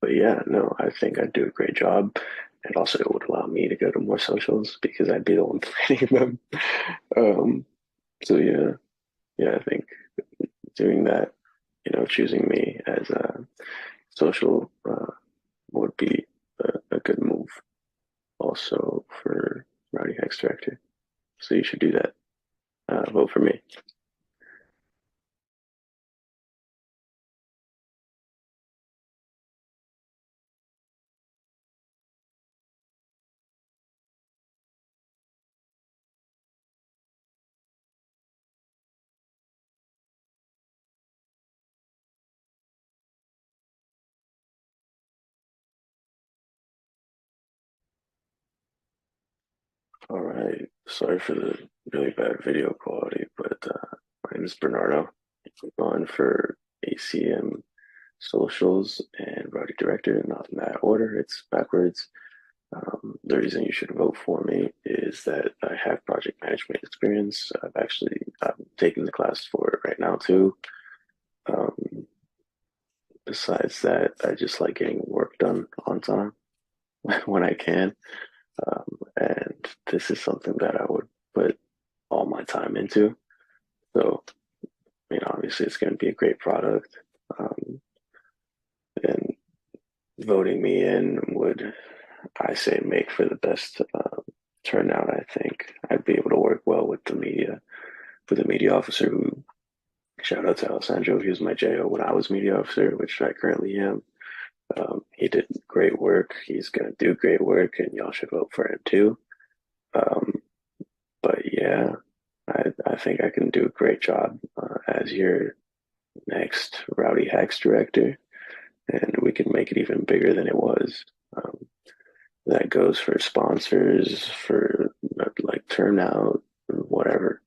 But yeah, no, I think I'd do a great job. And also it would allow me to go to more socials because I'd be the one planning them. So yeah, I think doing that, choosing me as a social would be a good move also for Rowdy Hacks Director. So you should do that. Vote for me. All right. Sorry for the really bad video quality, but my name is Bernardo. I'm going for ACM Socials and Rowdy Director, not in that order. It's backwards. The reason you should vote for me is that I have project management experience. I'm taking the class for it right now too. Besides that, I just like getting work done on time when I can. And this is something that I would put all my time into. So, obviously it's going to be a great product. And voting me in would, I say, make for the best turnout. I think I'd be able to work well with the media officer who, shout out to Alessandro, he was my JO when I was media officer, which I currently am. He did great work. He's going to do great work, and y'all should vote for him too. But yeah, I think I can do a great job as your next Rowdy Hacks director, and we can make it even bigger than it was. That goes for sponsors, for like turnout, whatever.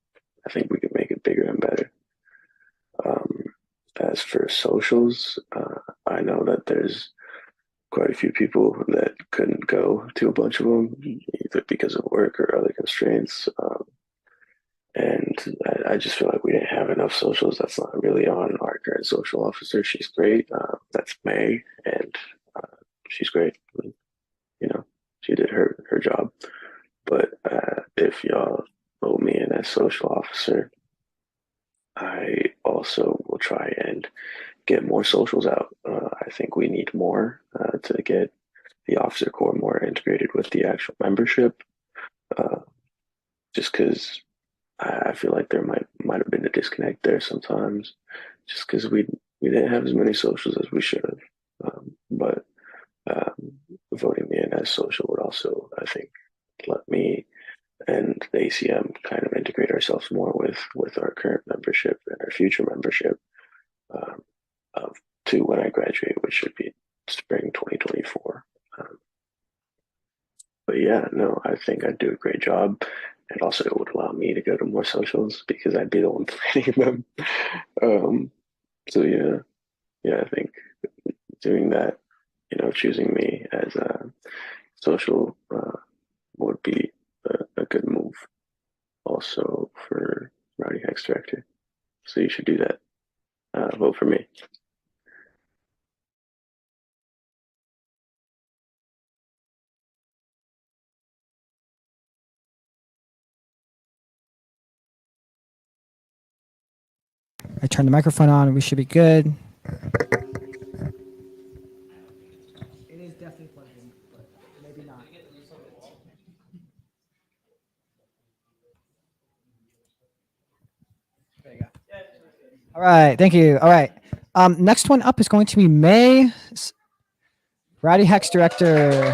I think we can make it bigger and better. As for socials, I know that there's quite a few people that couldn't go to a bunch of them, either because of work or other constraints. And I just feel like we didn't have enough socials. That's not really on our current social officer. She's great. That's May, and she's great. She did her job. But if y'all vote me in as social officer, I also will try and get more socials out. I think we need more to get the officer corps more integrated with the actual membership. Just because I feel like there might have been a disconnect there sometimes, just because we didn't have as many socials as we should have. But voting me in as social would also, I think, let me and the ACM kind of integrate ourselves more with our current membership and our future membership to when I graduate, which should be spring 2024. But yeah, no, I think I'd do a great job. And also it would allow me to go to more socials because I'd be the one planning them. So yeah, I think doing that, choosing me as a social would be a good move also for Rowdy Hacks director. So you should do that. Vote for me. I turn the microphone on. We should be good. It is definitely plugged in, but maybe not. There you go. All right. Thank you. All right. Next one up is going to be May, Rowdy Hacks director.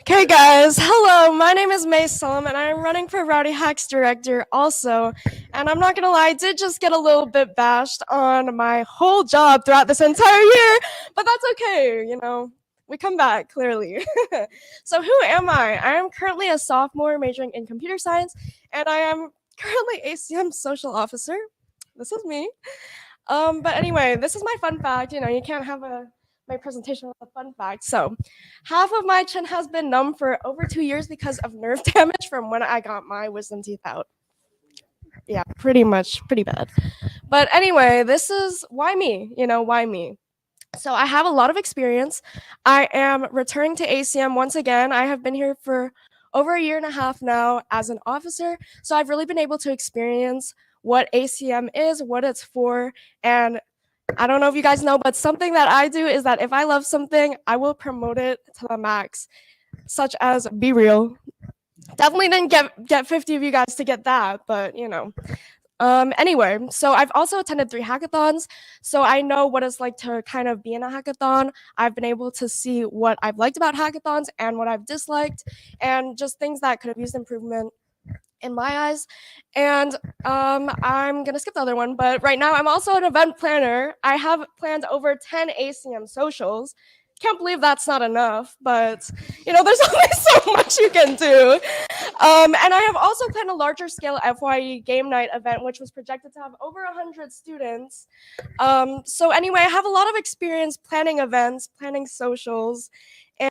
Okay, guys. Hello, my name is May Solom, and I'm running for Rowdy Hacks director also. And I'm not gonna lie, I did just get a little bit bashed on my whole job throughout this entire year, but that's okay. We come back clearly. So who am I? I am currently a sophomore majoring in computer science, and I am currently ACM social officer. This is me. But anyway, this is my fun fact. You can't have my presentation with a fun fact. So half of my chin has been numb for over 2 years because of nerve damage from when I got my wisdom teeth out. Yeah, pretty bad. But anyway, this is why me, why me? So I have a lot of experience. I am returning to ACM once again. I have been here for over 1.5 years now as an officer. So I've really been able to experience what ACM is, what it's for, and I don't know if you guys know, but something that I do is that if I love something, I will promote it to the max, such as Be Real. Definitely didn't get 50 of you guys to get that, but anyway, so I've also attended 3 hackathons, so I know what it's like to kind of be in a hackathon. I've been able to see what I've liked about hackathons and what I've disliked, and just things that could have used improvement in my eyes. And I'm gonna skip the other one, but right now I'm also an event planner. I have planned over 10 ACM socials. can't believe that's not enough, but you know, there's only so much you can do. And I have also planned a larger scale FYE game night event, which was projected to have over 100 students. So anyway, I have a lot of experience planning events, planning socials,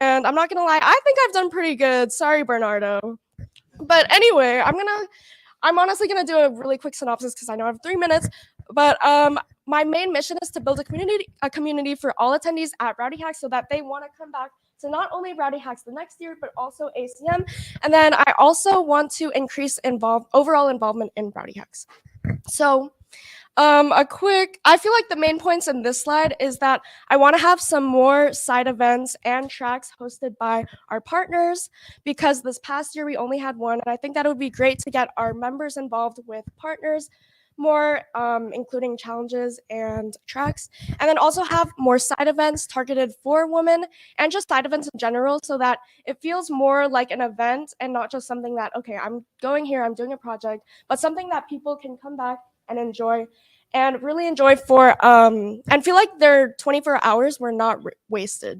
and I'm not gonna lie, I think I've done pretty good. Sorry, Bernardo. But anyway, I'm honestly gonna do a really quick synopsis because I know I have 3 minutes. But my main mission is to build a community for all attendees at Rowdy Hacks so that they want to come back to not only Rowdy Hacks the next year, but also ACM. And then I also want to increase overall involvement in Rowdy Hacks. So I feel like the main points in this slide is that I want to have some more side events and tracks hosted by our partners, because this past year we only had one, and I think that it would be great to get our members involved with partners more, including challenges and tracks, and then also have more side events targeted for women and just side events in general, so that it feels more like an event and not just something that, okay, I'm going here, I'm doing a project, but something that people can come back and enjoy and really enjoy for and feel like their 24 hours were not wasted.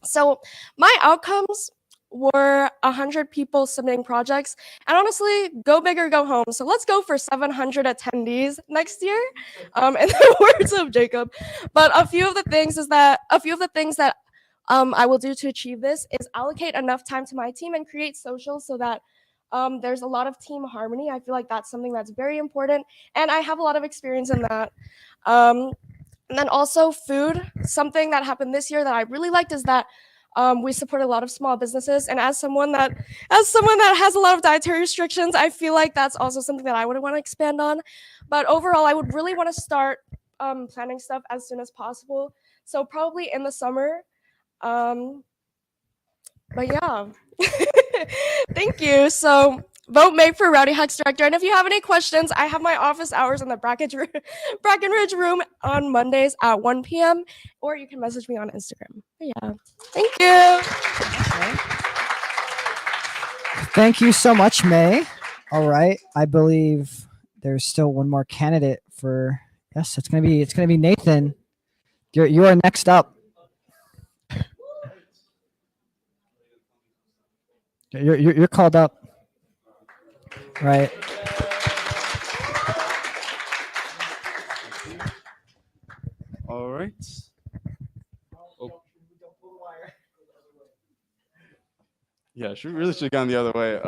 So my outcomes were 100 people submitting projects, and honestly, go big or go home. So let's go for 700 attendees next year, in the words of Jacob. But a few of the things that I will do to achieve this is allocate enough time to my team and create socials so that there's a lot of team harmony. I feel like that's something that's very important, and I have a lot of experience in that. And then also food. Something that happened this year that I really liked is that we support a lot of small businesses, and as someone that has a lot of dietary restrictions, I feel like that's also something that I would want to expand on. But overall, I would really want to start planning stuff as soon as possible. So probably in the summer. But yeah, thank you. So vote Meg for Rowdy Hacks Director. And if you have any questions, I have my office hours in the Brackenridge room on Mondays at 1 p.m. Or you can message me on Instagram. But yeah, thank you. Thank you so much, May. All right, I believe there's still one more candidate for. Yes, it's gonna be Nathan. You are next up. You're called up. Right. All right. Oh. Yeah, really should have gone the other way.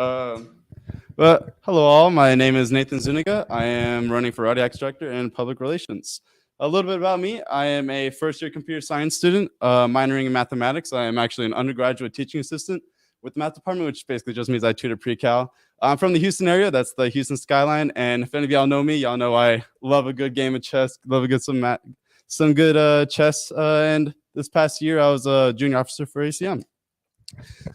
But hello all, my name is Nathan Zuniga. I am running for Rowdy Hacks Director and Public Relations. A little bit about me. I am a first-year computer science student, minoring in mathematics. I am actually an undergraduate teaching assistant with the math department, which basically just means I tutor pre-cal. I'm from the Houston area. That's the Houston skyline. And if any of y'all know me, y'all know I love a good game of chess, love a good some good chess. And this past year, I was a junior officer for ACM.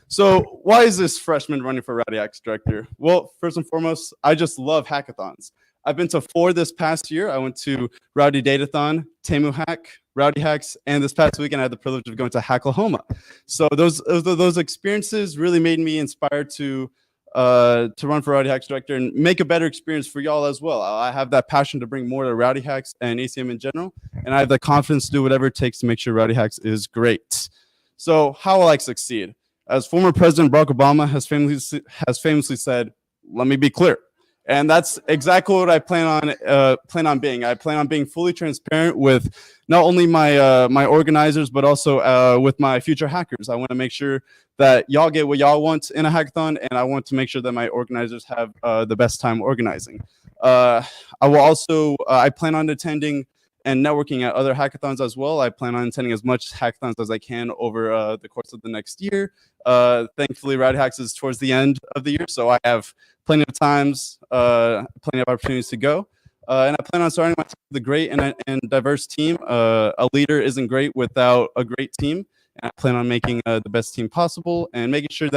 So why is this freshman running for Rowdy Hacks Director? Well, first and foremost, I just love hackathons. I've been to 4 this past year. I went to Rowdy Datathon, Temu Hack, Rowdy Hacks, and this past weekend I had the privilege of going to Hacklahoma. So those experiences really made me inspired to run for Rowdy Hacks Director and make a better experience for y'all as well. I have that passion to bring more to Rowdy Hacks and ACM in general, and I have the confidence to do whatever it takes to make sure Rowdy Hacks is great. So how will I succeed? As former President Barack Obama has famously said, "Let me be clear." And that's exactly what I plan on being. I plan on being fully transparent with not only my organizers, but also with my future hackers. I want to make sure that y'all get what y'all want in a hackathon, and I want to make sure that my organizers have the best time organizing. I plan on attending and networking at other hackathons as well. I plan on attending as much hackathons as I can over the course of the next year. Thankfully, Rowdy Hacks is towards the end of the year, so I have plenty of plenty of opportunities to go. And I plan on starting with a great and diverse team. A leader isn't great without a great team. And I plan on making the best team possible and making sure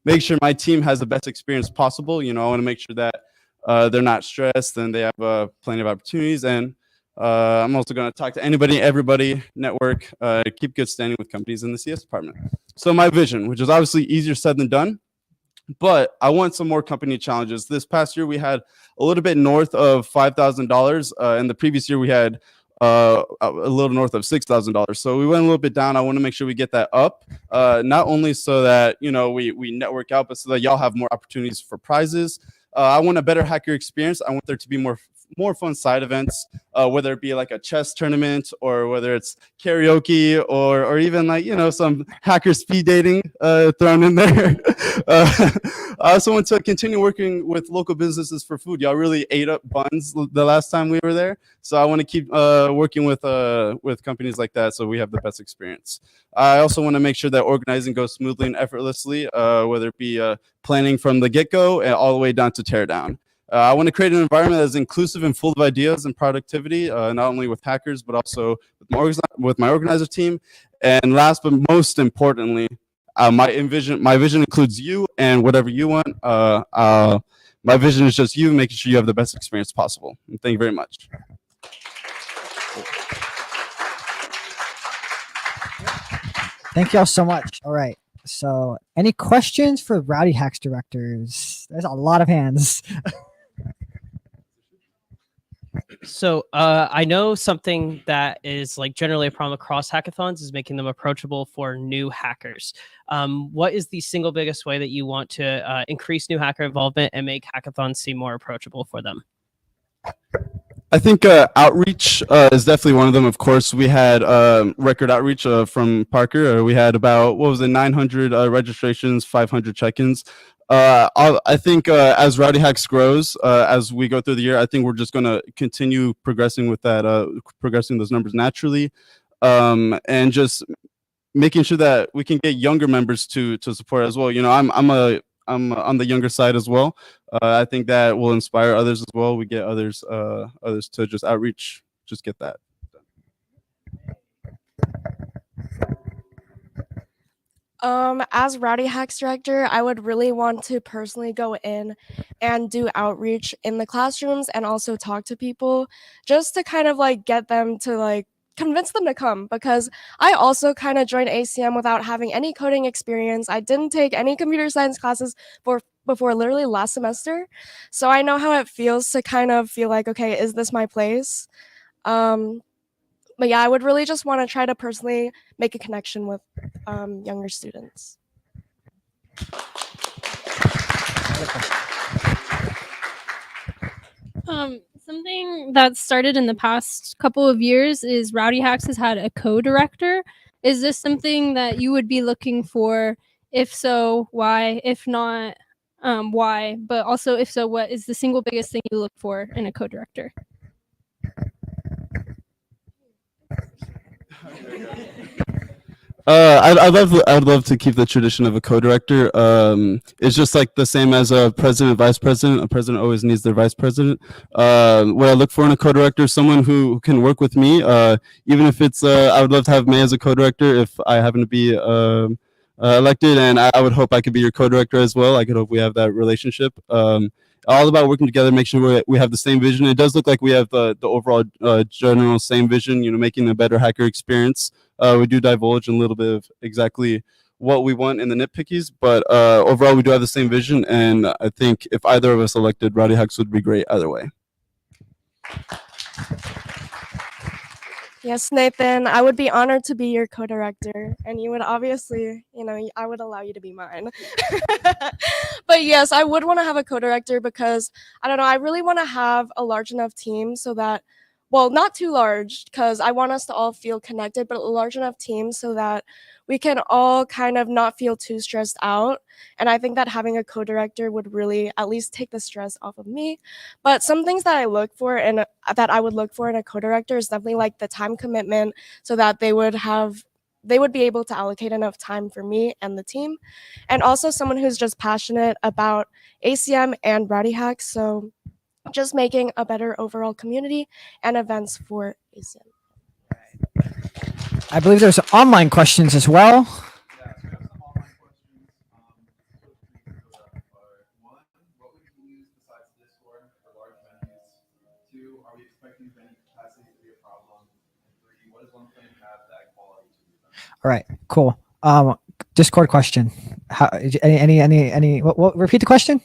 make sure my team has the best experience possible. You know, I want to make sure that they're not stressed and they have plenty of opportunities. And I'm also going to talk to anybody, everybody, network, keep good standing with companies in the CS department. So my vision, which is obviously easier said than done, but I want some more company challenges. This past year, we had a little bit north of $5,000. And the previous year, we had a little north of $6,000. So we went a little bit down. I want to make sure we get that up, not only so that we network out, but so that y'all have more opportunities for prizes. I want a better hacker experience. I want there to be more fun side events, whether it be like a chess tournament or whether it's karaoke or even like some hacker speed dating thrown in there. I also want to continue working with local businesses for food. Y'all really ate up buns the last time we were there, so I want to keep working with companies like that so we have the best experience. I also want to make sure that organizing goes smoothly and effortlessly, whether it be planning from the get-go and all the way down to tear down. I want to create an environment that is inclusive and full of ideas and productivity, not only with hackers, but also with my organizer team. And last but most importantly, my vision includes you and whatever you want. My vision is just you making sure you have the best experience possible. And thank you very much. Thank y'all so much. All right. So any questions for Rowdy Hacks directors? There's a lot of hands. So I know something that is like generally a problem across hackathons is making them approachable for new hackers. What is the single biggest way that you want to increase new hacker involvement and make hackathons seem more approachable for them? I think outreach is definitely one of them. Of course, we had record outreach from Parker. We had about 900 registrations, 500 check-ins. I think as Rowdy Hacks grows, as we go through the year, I think we're just going to continue progressing with that, progressing those numbers naturally, and just making sure that we can get younger members to support as well. I'm on the younger side as well. I think that will inspire others as well. We get others to just outreach, just get that. As Rowdy Hacks director, I would really want to personally go in and do outreach in the classrooms and also talk to people just to kind of like get them to like convince them to come, because I also kind of joined ACM without having any coding experience. I didn't take any computer science classes before literally last semester. So I know how it feels to kind of feel like, okay, is this my place? But yeah, I would really just want to try to personally make a connection with younger students. Something that started in the past couple of years is Rowdy Hacks has had a co-director. Is this something that you would be looking for? If so, why? If not, why? But also, if so, what is the single biggest thing you look for in a co-director? I'd love to keep the tradition of a co-director. It's just like the same as a president, vice president. A president always needs their vice president. What I look for in a co-director is someone who can work with me. Even if it's, I would love to have May as a co-director if I happen to be elected, and I would hope I could be your co-director as well. I could hope we have that relationship. All about working together, make sure we have the same vision. It does look like we have the overall general same vision, making a better hacker experience. We do divulge a little bit of exactly what we want in the nitpickies, but overall we do have the same vision, and I think if either of us elected, Rowdy Hacks would be great either way. Yes, Nathan, I would be honored to be your co-director, and you would obviously, I would allow you to be mine. But yes, I would want to have a co-director because, I don't know, I really want to have a large enough team so that, well, not too large because I want us to all feel connected, but a large enough team so that we can all kind of not feel too stressed out. And I think that having a co-director would really at least take the stress off of me. But some things that I look for and that I would look for in a co-director is definitely like the time commitment so that they would be able to allocate enough time for me and the team. And also someone who's just passionate about ACM and Rowdy Hacks. So just making a better overall community and events for ACM. I believe there's online questions as well. All right, cool. Discord question. How, what, repeat the question?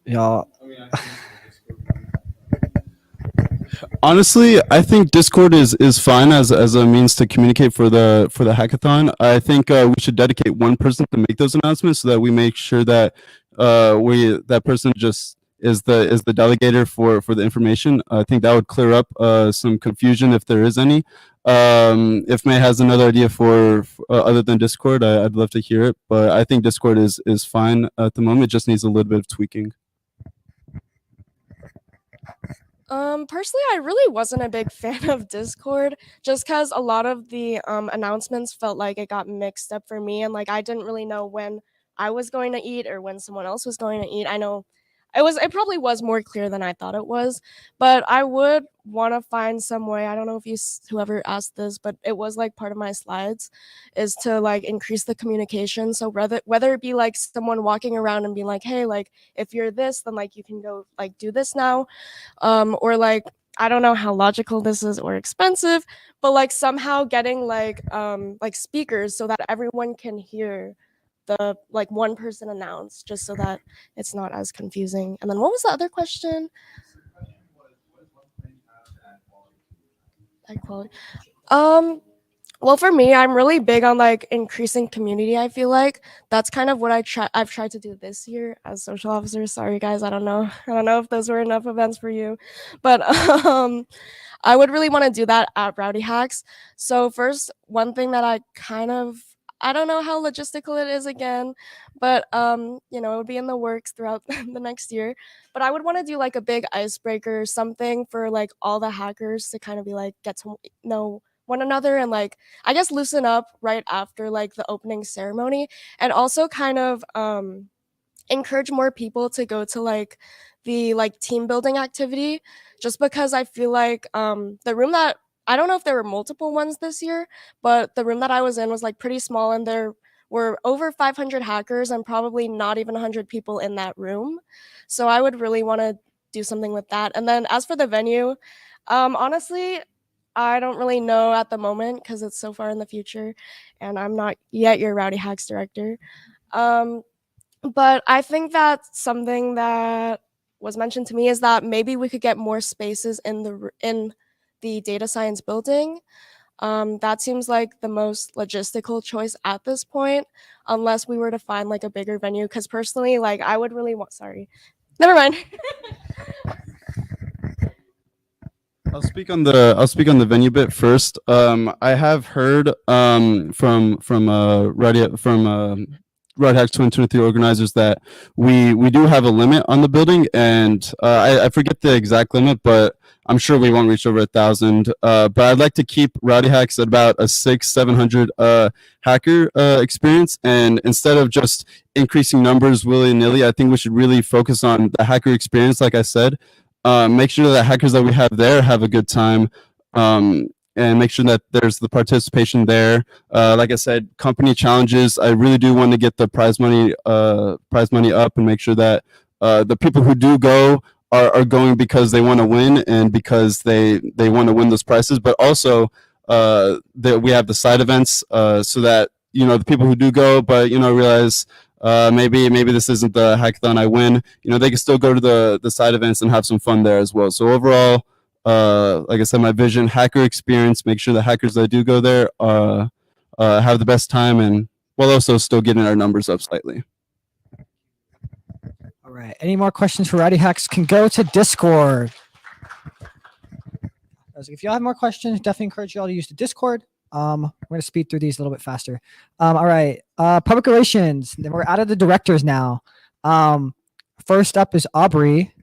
Y'all. Honestly, I think Discord is fine as a means to communicate for the hackathon. I think we should dedicate one person to make those announcements so that we make sure that that person just is the delegator for the information. I think that would clear up some confusion if there is any. If May has another idea for other than Discord, I'd love to hear it. But I think Discord is fine at the moment. It just needs a little bit of tweaking. Personally, I really wasn't a big fan of Discord just because a lot of the announcements felt like it got mixed up for me, and like I didn't really know when I was going to eat or when someone else was going to eat. I know it probably was more clear than I thought it was, but I would want to find some way. I don't know if whoever asked this, but it was like part of my slides is to like increase the communication. So whether it be like someone walking around and being like, hey, like if you're this, then like you can go like do this now, or like I don't know how logical this is or expensive, but like somehow getting like speakers so that everyone can hear the like one person announce, just so that it's not as confusing. And then what was the other question? High quality. Well, for me, I'm really big on like increasing community. I feel like that's kind of what I've tried to do this year as social officer. Sorry guys, I don't know if those were enough events for you, but I would really want to do that at Rowdy Hacks. So first, one thing that I don't know how logistical it is again, but you know, it would be in the works throughout the next year. But I would want to do like a big icebreaker, something for like all the hackers to kind of be like get to know one another and like I guess loosen up right after like the opening ceremony, and also kind of encourage more people to go to like the like team building activity, just because I feel like the room that I don't know if there were multiple ones this year, but the room that I was in was like pretty small, and there were over 500 hackers and probably not even 100 people in that room. So I would really want to do something with that. And then as for the venue, honestly, I don't really know at the moment because it's so far in the future and I'm not yet your Rowdy Hacks director. But I think that something that was mentioned to me is that maybe we could get more spaces in the data science building. That seems like the most logistical choice at this point, unless we were to find like a bigger venue. Because personally, like I would really want. Sorry, never mind. I'll speak on the venue bit first. I have heard from Rowdy Hacks 2023 organizers that we do have a limit on the building, and I forget the exact limit, but I'm sure we won't reach over 1,000. But I'd like to keep Rowdy Hacks at about a 600-700 hacker experience, and instead of just increasing numbers willy-nilly, I think we should really focus on the hacker experience. Like I said, make sure that hackers that we have there have a good time. And make sure that there's the participation there. Like I said, company challenges. I really do want to get the prize money up and make sure that the people who do go are going because they want to win and because they want to win those prizes. But also that we have the side events so that the people who do go, but realize maybe this isn't the hackathon I win. They can still go to the side events and have some fun there as well. So overall, like I said, my vision, hacker experience, make sure the hackers that do go there have the best time, and while also still getting our numbers up slightly. All right. Any more questions for Rowdy Hacks can go to Discord. If y'all have more questions, definitely encourage y'all to use the Discord. We're going to speed through these a little bit faster. All right. Public relations. Then we're out of the directors now. First up is Aubrey.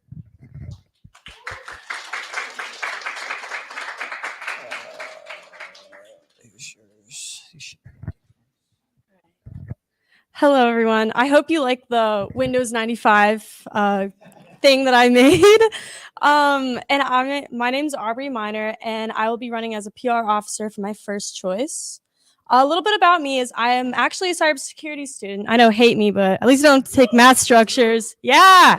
Hello, everyone. I hope you like the Windows 95 thing that I made. And my name's Aubrey Miner, and I will be running as a PR officer for my first choice. A little bit about me is I am actually a cybersecurity student. I know, hate me, but at least I don't take math structures. Yeah.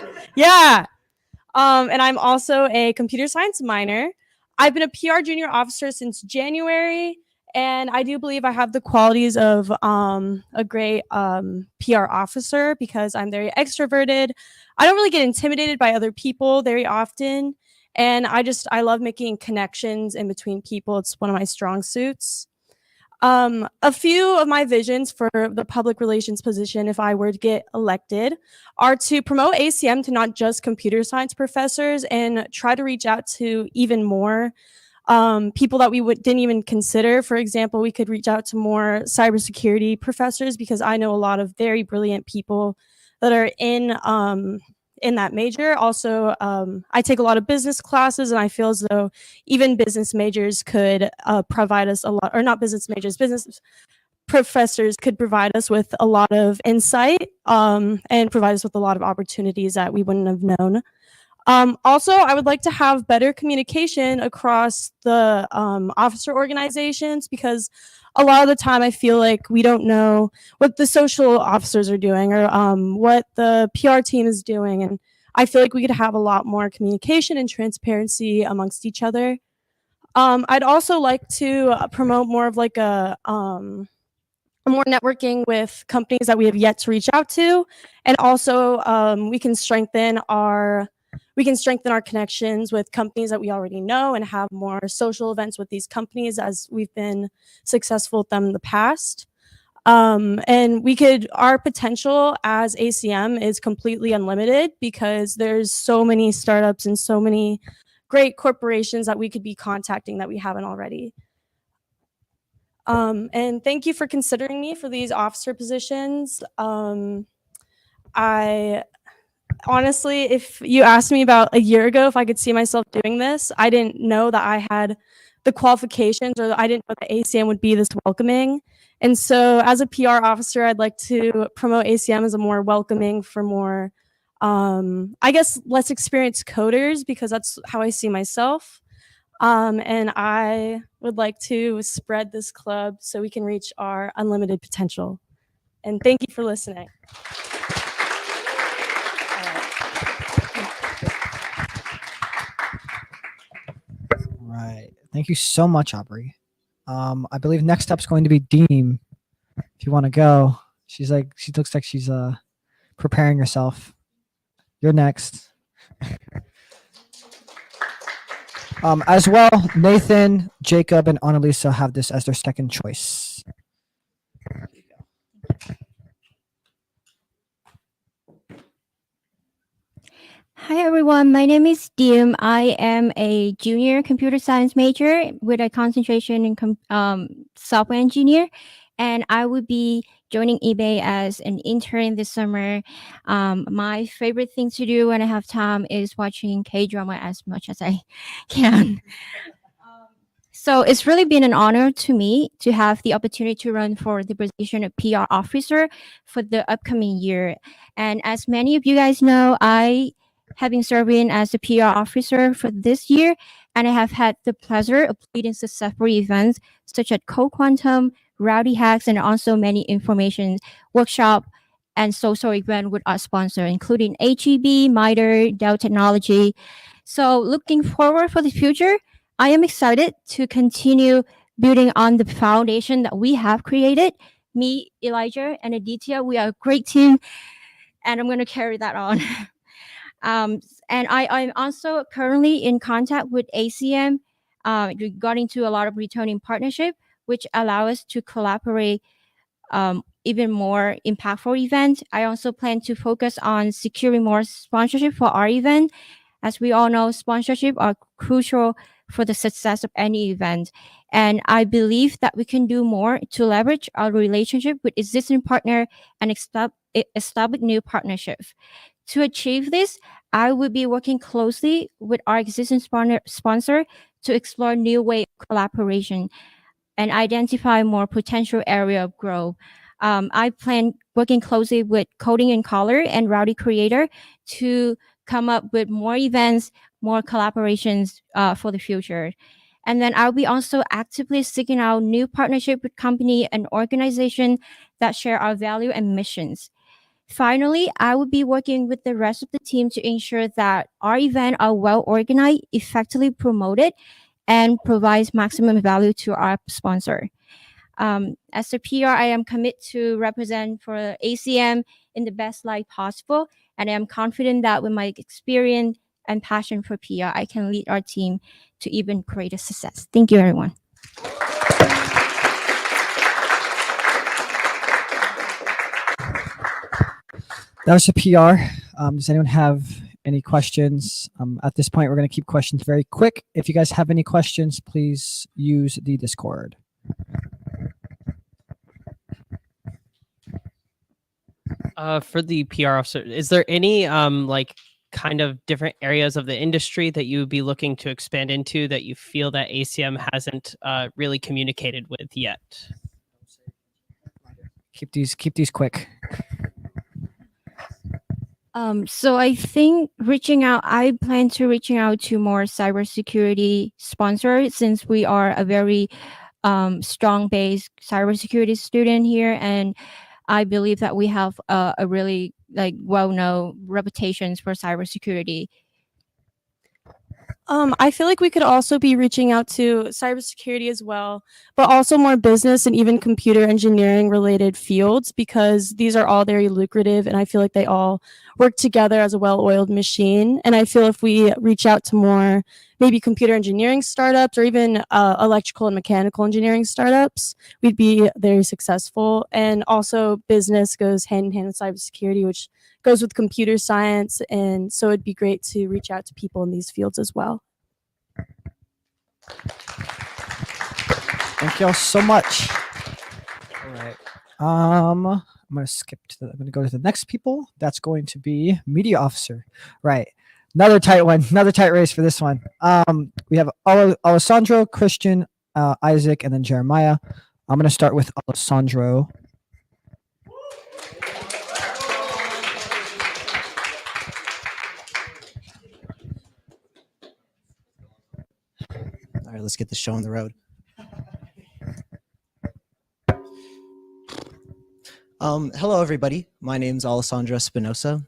And I'm also a computer science minor. I've been a PR junior officer since January, And I do believe I have the qualities of a great PR officer because I'm very extroverted. I don't really get intimidated by other people very often. And I love making connections in between people. It's one of my strong suits. A few of my visions for the public relations position, if I were to get elected, are to promote ACM to not just computer science professors and try to reach out to even more people that we didn't even consider. For example, we could reach out to more cybersecurity professors because I know a lot of very brilliant people that are in that major. Also, I take a lot of business classes, and I feel as though even business majors could provide us a lot, or not business majors, business professors could provide us with a lot of insight and provide us with a lot of opportunities that we wouldn't have known. Also, I would like to have better communication across the officer organizations because a lot of the time I feel like we don't know what the social officers are doing or what the PR team is doing. And I feel like we could have a lot more communication and transparency amongst each other. I'd also like to promote more of like a more networking with companies that we have yet to reach out to. And also we can strengthen our connections with companies that we already know and have more social events with these companies as we've been successful with them in the past. And our potential as ACM is completely unlimited because there's so many startups and so many great corporations that we could be contacting that we haven't already. And thank you for considering me for these officer positions. Honestly, if you asked me about a year ago if I could see myself doing this, I didn't know that I had the qualifications or I didn't know that ACM would be this welcoming. And so as a PR officer, I'd like to promote ACM as a more welcoming for more, I guess, less experienced coders because that's how I see myself. And I would like to spread this club so we can reach our unlimited potential. And thank you for listening. Right. Thank you so much, Aubrey. I believe next up's going to be Deem. If you want to go, she looks like she's preparing herself. You're next. As well, Nathan, Jacob, and Annalisa have this as their second choice. Hi everyone, my name is Diem. I am a junior computer science major with a concentration in software engineer, and I will be joining eBay as an intern this summer. My favorite thing to do when I have time is watching K-drama as much as I can. So it's really been an honor to me to have the opportunity to run for the position of PR officer for the upcoming year. And as many of you guys know, I have been serving as a PR officer for this year, and I have had the pleasure of leading successful events such as Co-Quantum, Rowdy Hacks, and also many information workshop and social event with our sponsor, including HEB, MITRE, Dell Technology. So looking forward for the future, I am excited to continue building on the foundation that we have created. Me, Elijah, and Aditya, we are a great team, and I'm going to carry that on. And I'm also currently in contact with ACM regarding to a lot of returning partnership, which allow us to collaborate even more impactful events. I also plan to focus on securing more sponsorship for our event. As we all know, sponsorship are crucial for the success of any event. And I believe that we can do more to leverage our relationship with existing partner and establish new partnerships. To achieve this, I will be working closely with our existing sponsor to explore new ways of collaboration and identify more potential area of growth. I plan working closely with Coding in Color and Rowdy Creator to come up with more events, more collaborations for the future. And then I'll be also actively seeking out new partnership with company and organization that share our value and missions. Finally, I will be working with the rest of the team to ensure that our events are well organized, effectively promoted, and provides maximum value to our sponsor. As a PR, I am committed to represent for ACM in the best light possible, and I am confident that with my experience and passion for PR, I can lead our team to even greater success. Thank you, everyone. That was a PR. Does anyone have any questions? At this point, we're going to keep questions very quick. If you guys have any questions, please use the Discord. For the PR officer, is there any like kind of different areas of the industry that you would be looking to expand into that you feel that ACM hasn't really communicated with yet? Keep these quick. So I think I plan to reaching out to more cybersecurity sponsors, since we are a very strong based cybersecurity student here, and I believe that we have a really well-known reputations for cybersecurity. I feel like we could also be reaching out to cybersecurity as well, but also more business and even computer engineering related fields, because these are all very lucrative and I feel like they all work together as a well-oiled machine. And I feel if we reach out to more maybe computer engineering startups or even electrical and mechanical engineering startups, we'd be very successful. And also business goes hand in hand with cybersecurity, which goes with computer science, and so it'd be great to reach out to people in these fields as well. Thank you all so much. All right. I'm gonna I'm gonna go to the next people. That's going to be media officer. Right. Another tight one. Another tight race for this one. We have Alessandro, Christian, Isaac, and then Jeremiah. I'm gonna start with Alessandro. All right, let's get the show on the road. Hello, everybody. My name is Alessandro Espinosa.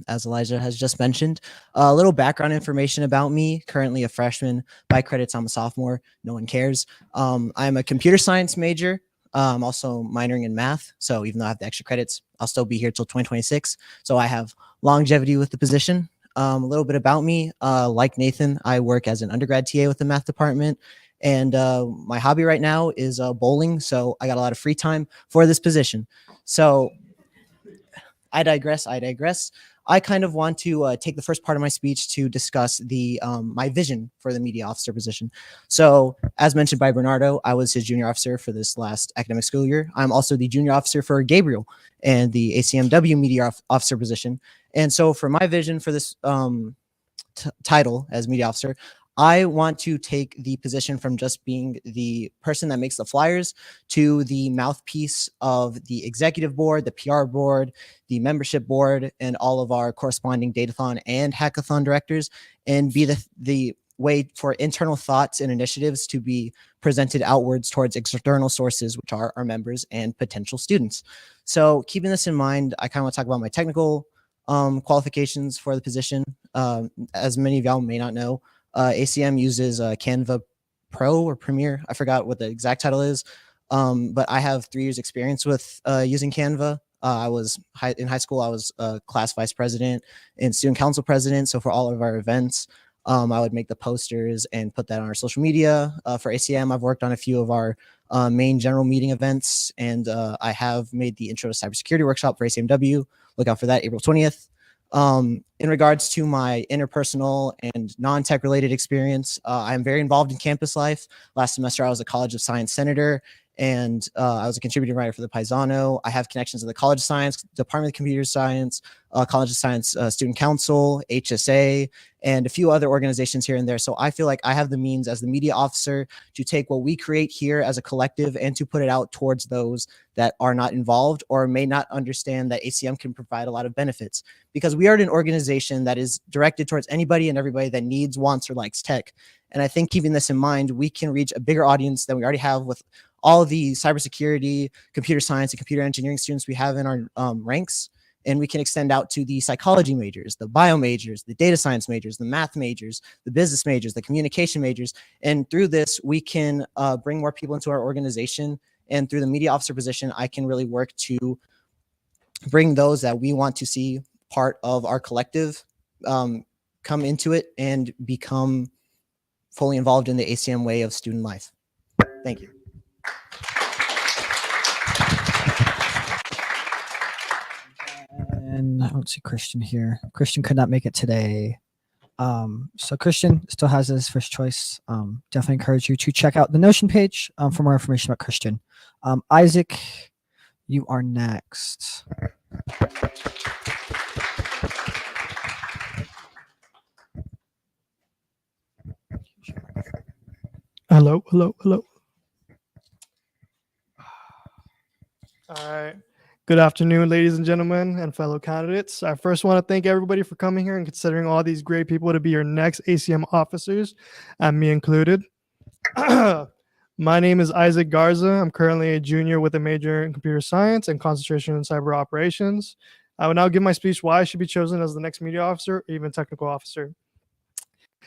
As Elijah has just mentioned, a little background information about me. Currently a freshman. By credits, I'm a sophomore. No one cares. I'm a computer science major. I'm also minoring in math. So even though I have the extra credits, I'll still be here till 2026. So I have longevity with the position. A little bit about me. Like Nathan, I work as an undergrad TA with the math department. And my hobby right now is bowling. So I got a lot of free time for this position. So I digress. I kind of want to take the first part of my speech to discuss my vision for the media officer position. So as mentioned by Bernardo, I was his junior officer for this last academic school year. I'm also the junior officer for Gabriel and the ACM-W media officer position. And so for my vision for this title as media officer, I want to take the position from just being the person that makes the flyers to the mouthpiece of the executive board, the PR board, the membership board, and all of our corresponding Datathon and Hackathon directors, and be the way for internal thoughts and initiatives to be presented outwards towards external sources, which are our members and potential students. So keeping this in mind, I kind of want to talk about my technical qualifications for the position. As many of y'all may not know, ACM uses Canva Pro or Premiere. I forgot what the exact title is, but I have 3 years experience with using Canva. I was in high school. I was class vice president and student council president. So for all of our events, I would make the posters and put that on our social media. For ACM, I've worked on a few of our main general meeting events, and I have made the Intro to Cybersecurity workshop for ACM-W. Look out for that, April 20th. In regards to my interpersonal and non-tech related experience, I'm very involved in campus life. Last semester, I was a College of Science senator, and I was a contributing writer for the Paisano. I have connections to the College of Science, Department of Computer Science, College of Science Student Council, HSA, and a few other organizations here and there. So I feel like I have the means as the media officer to take what we create here as a collective and to put it out towards those that are not involved or may not understand that ACM can provide a lot of benefits, because we are an organization that is directed towards anybody and everybody that needs, wants, or likes tech. And I think keeping this in mind, we can reach a bigger audience than we already have with all the cybersecurity, computer science, and computer engineering students we have in our ranks. And we can extend out to the psychology majors, the bio majors, the data science majors, the math majors, the business majors, the communication majors. And through this, we can bring more people into our organization And through the media officer position, I can really work to bring those that we want to see part of our collective come into it and become fully involved in the ACM way of student life. Thank you. And I don't see Christian here. Christian could not make it today. So Christian still has his first choice. Definitely encourage you to check out the Notion page for more information about Christian. Isaac, you are next. Hello. All right. Good afternoon, ladies and gentlemen and fellow candidates. I first want to thank everybody for coming here and considering all these great people to be your next ACM officers, and me included. My name is Isaac Garza. I'm currently a junior with a major in computer science and concentration in cyber operations. I will now give my speech why I should be chosen as the next media officer or even technical officer.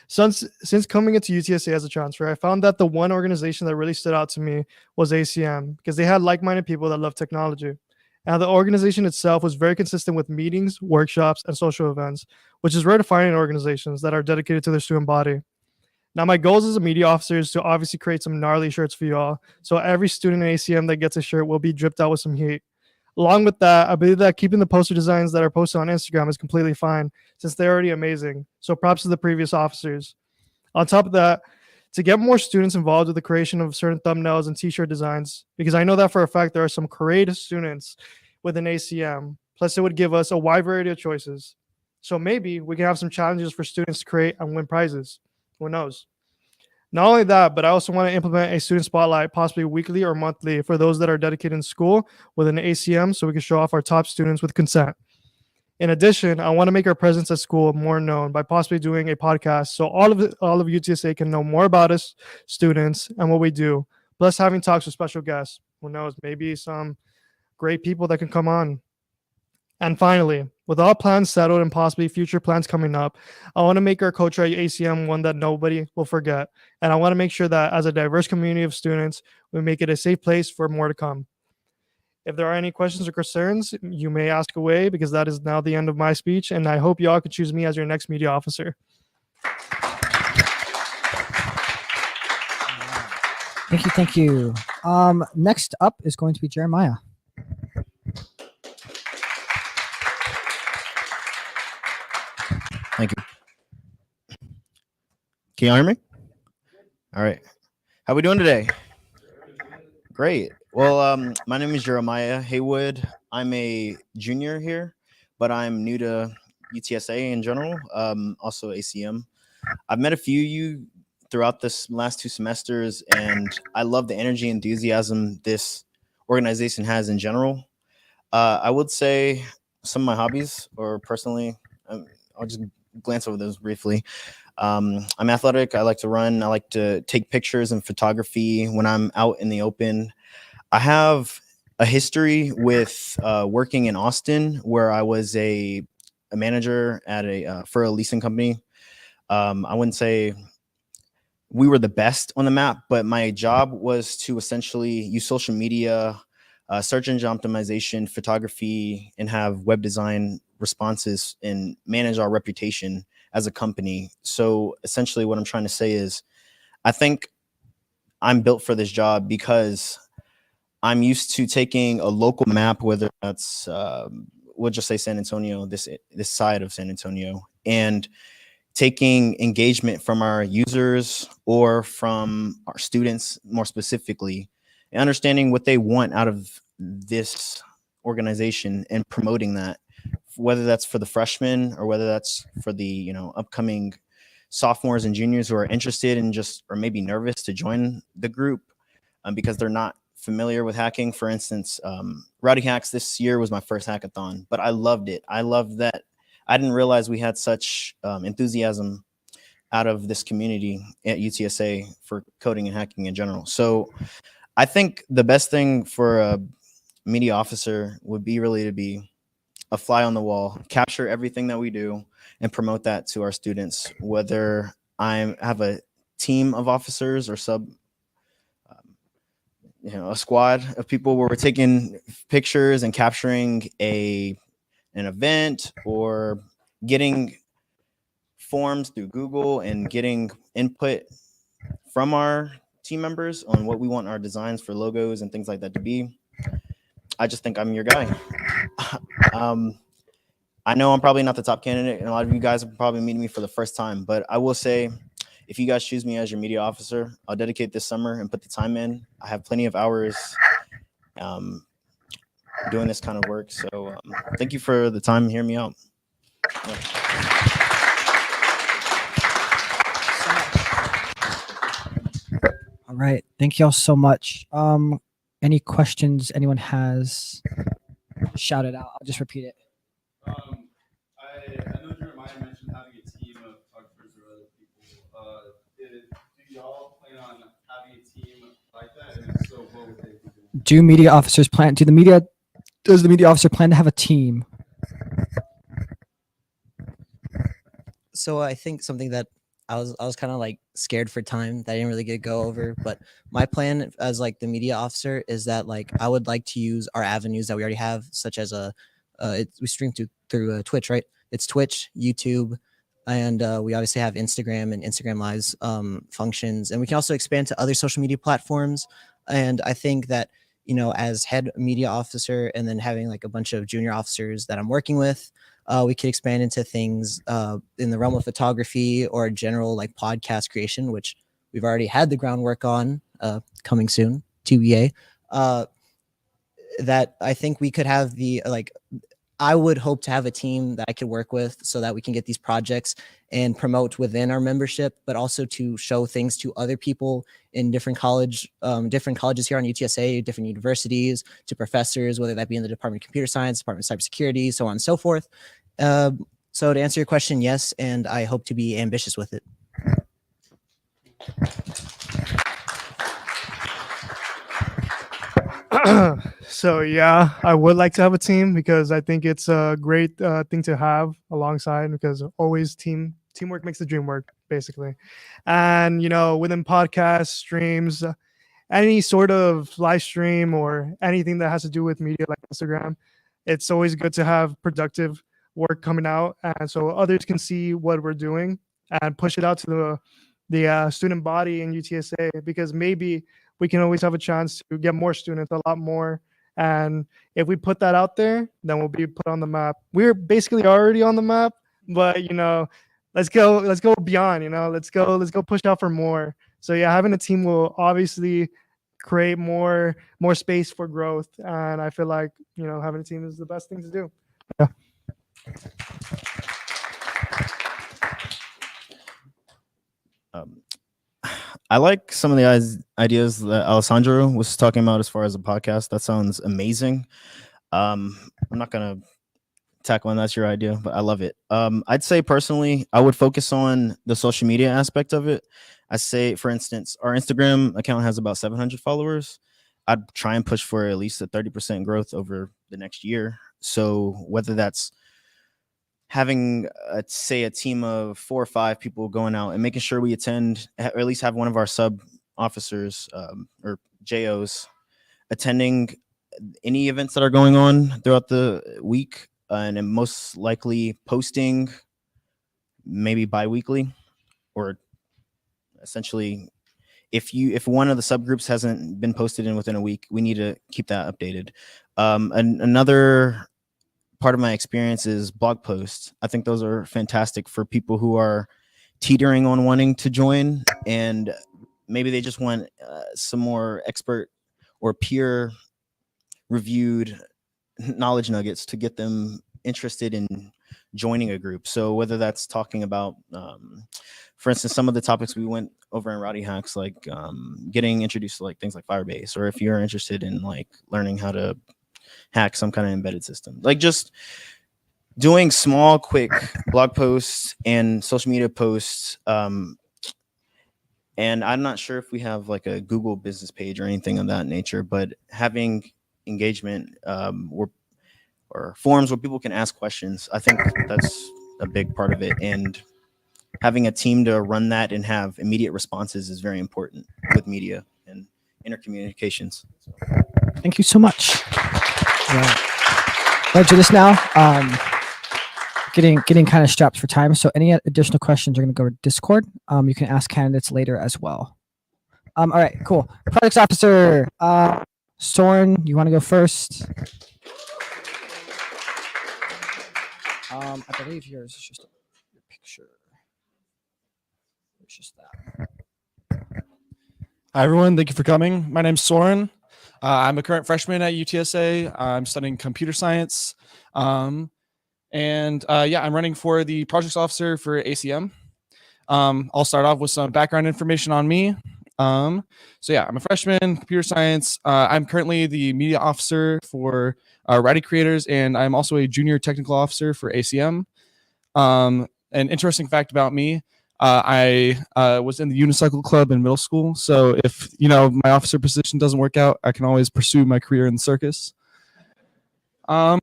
Since coming into UTSA as a transfer, I found that the one organization that really stood out to me was ACM because they had like-minded people that love technology. And the organization itself was very consistent with meetings, workshops, and social events, which is rare to find in organizations that are dedicated to their student body. Now, my goals as a media officer is to obviously create some gnarly shirts for you all. So every student in ACM that gets a shirt will be dripped out with some heat. Along with that, I believe that keeping the poster designs that are posted on Instagram is completely fine since they're already amazing. So props to the previous officers. On top of that, to get more students involved with the creation of certain thumbnails and t-shirt designs, because I know that for a fact there are some creative students within ACM. Plus, it would give us a wide variety of choices. So maybe we can have some challenges for students to create and win prizes. Who knows? Not only that, but I also want to implement a student spotlight, possibly weekly or monthly, for those that are dedicated in school within ACM so we can show off our top students with consent. In addition, I want to make our presence at school more known by possibly doing a podcast so all of UTSA can know more about us students and what we do, plus having talks with special guests. Who knows, maybe some great people that can come on. And finally, with all plans settled and possibly future plans coming up, I want to make our culture at ACM one that nobody will forget. And I want to make sure that as a diverse community of students, we make it a safe place for more to come. If there are any questions or concerns, you may ask away because that is now the end of my speech. And I hope you all could choose me as your next media officer. Thank you. Next up is going to be Jeremiah. Thank you. Can you hear me? All right. How we doing today? Great. Well, my name is Jeremiah Haywood. I'm a junior here, but I'm new to UTSA in general, also ACM. I've met a few of you throughout this last 2 semesters, and I love the energy and enthusiasm this organization has in general. I would say some of my hobbies, or personally, I'll just glance over those briefly. I'm athletic. I like to run. I like to take pictures and photography when I'm out in the open. I have a history with working in Austin, where I was a manager at for a leasing company. I wouldn't say we were the best on the map, but my job was to essentially use social media, search engine optimization, photography, and have web design responses and manage our reputation as a company. So essentially what I'm trying to say is I think I'm built for this job because I'm used to taking a local map, whether that's we'll just say San Antonio, this side of San Antonio, and taking engagement from our users or from our students more specifically, and understanding what they want out of this organization and promoting that, whether that's for the freshmen or whether that's for the upcoming sophomores and juniors who are interested and just or maybe nervous to join the group because they're not familiar with hacking. For instance, Rowdy Hacks this year was my first hackathon, but I loved it. I loved that. I didn't realize we had such enthusiasm out of this community at UTSA for coding and hacking in general. So I think the best thing for a media officer would be really to be a fly on the wall, capture everything that we do and promote that to our students, whether I have a team of officers or a squad of people where we're taking pictures and capturing an event, or getting forms through Google and getting input from our team members on what we want our designs for logos and things like that to be. I just think I'm your guy. I know I'm probably not the top candidate, and a lot of you guys are probably meeting me for the first time, but I will say, if you guys choose me as your media officer, I'll dedicate this summer and put the time in. I have plenty of hours doing this kind of work. So thank you for the time. Hear me out. All right. Thank you all so much. Any questions anyone has? Shout it out. I'll just repeat it. I know Jeremiah mentioned having a team of photographers or other people. Do y'all plan on having a team like that? And if so, what would they be doing? Does the media officer plan to have a team? So I think something that I was kind of like scared for time that I didn't really get to go over, but my plan as like the media officer is that like I would like to use our avenues that we already have, such as we stream through Twitch, right? It's Twitch, YouTube, and we obviously have Instagram and Instagram Lives functions, and we can also expand to other social media platforms. And I think that, you know, as head media officer and then having like a bunch of junior officers that I'm working with, we could expand into things in the realm of photography or general like podcast creation, which we've already had the groundwork on, coming soon, TBA. That I think we could have I would hope to have a team that I could work with so that we can get these projects and promote within our membership, but also to show things to other people in different colleges here on UTSA, different universities, to professors, whether that be in the Department of Computer Science, Department of Cybersecurity, so on and so forth. So to answer your question, yes, and I hope to be ambitious with it. So yeah, I would like to have a team because I think it's a great thing to have alongside, because always teamwork makes the dream work, basically. And you know, within podcasts, streams, any sort of live stream or anything that has to do with media like Instagram, it's always good to have productive work coming out, and so others can see what we're doing and push it out to the student body in UTSA, because maybe we can always have a chance to get more students, a lot more. And if we put that out there, then we'll be put on the map. We're basically already on the map, but you know, let's go beyond, you know, let's go push out for more. So yeah, having a team will obviously create more space for growth. And I feel like, you know, having a team is the best thing to do. Yeah. I like some of the ideas that Alessandro was talking about as far as a podcast. That sounds amazing. I'm not gonna tackle on that's your idea, but I love it. I'd say personally, I would focus on the social media aspect of it. I say, for instance, our Instagram account has about 700 followers. I'd try and push for at least a 30% growth over the next year. So whether that's having a team of 4 or 5 people going out and making sure we attend, or at least have one of our sub officers or JOs attending any events that are going on throughout the week, and then most likely posting maybe bi-weekly, or essentially if one of the subgroups hasn't been posted in within a week, we need to keep that updated. Another part of my experience is blog posts. I think those are fantastic for people who are teetering on wanting to join, and maybe they just want some more expert or peer reviewed knowledge nuggets to get them interested in joining a group. So whether that's talking about, for instance, some of the topics we went over in Rowdy Hacks, like getting introduced to like things like Firebase, or if you're interested in like learning how to hack some kind of embedded system, like just doing small, quick blog posts and social media posts. And I'm not sure if we have like a Google business page or anything of that nature, but having engagement or forums where people can ask questions, I think that's a big part of it. And having a team to run that and have immediate responses is very important with media. And intercommunications. Thank you so much. Let's do this now. Getting kind of strapped for time. So any additional questions are going to go to Discord. You can ask candidates later as well. All right, cool. Projects officer, Soren, you want to go first? I believe yours is just your picture. It's just that. Hi, everyone. Thank you for coming. My name's Soren. I'm a current freshman at UTSA. I'm studying computer science. I'm running for the projects officer for ACM. I'll start off with some background information on me. I'm a freshman, computer science. I'm currently the media officer for Rowdy Creators, and I'm also a junior technical officer for ACM. An interesting fact about me, I was in the unicycle club in middle school. So if, my officer position doesn't work out, I can always pursue my career in the circus. Some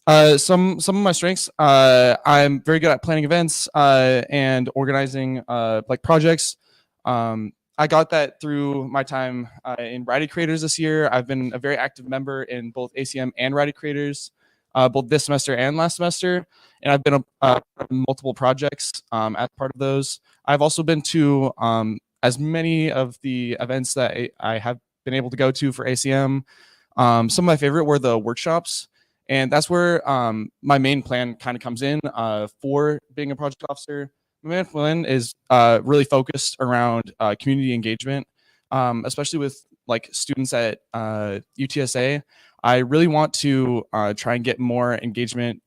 of my strengths, I'm very good at planning events and organizing projects. I got that through my time in Rowdy Creators this year. I've been a very active member in both ACM and Rowdy Creators, both this semester and last semester. And I've been a multiple projects as part of those. I've also been to as many of the events that I have been able to go to for ACM. Some of my favorite were the workshops. And that's where my main plan kind of comes in for being a project officer. My main plan is really focused around community engagement, especially with students at UTSA. I really want to try and get more engagement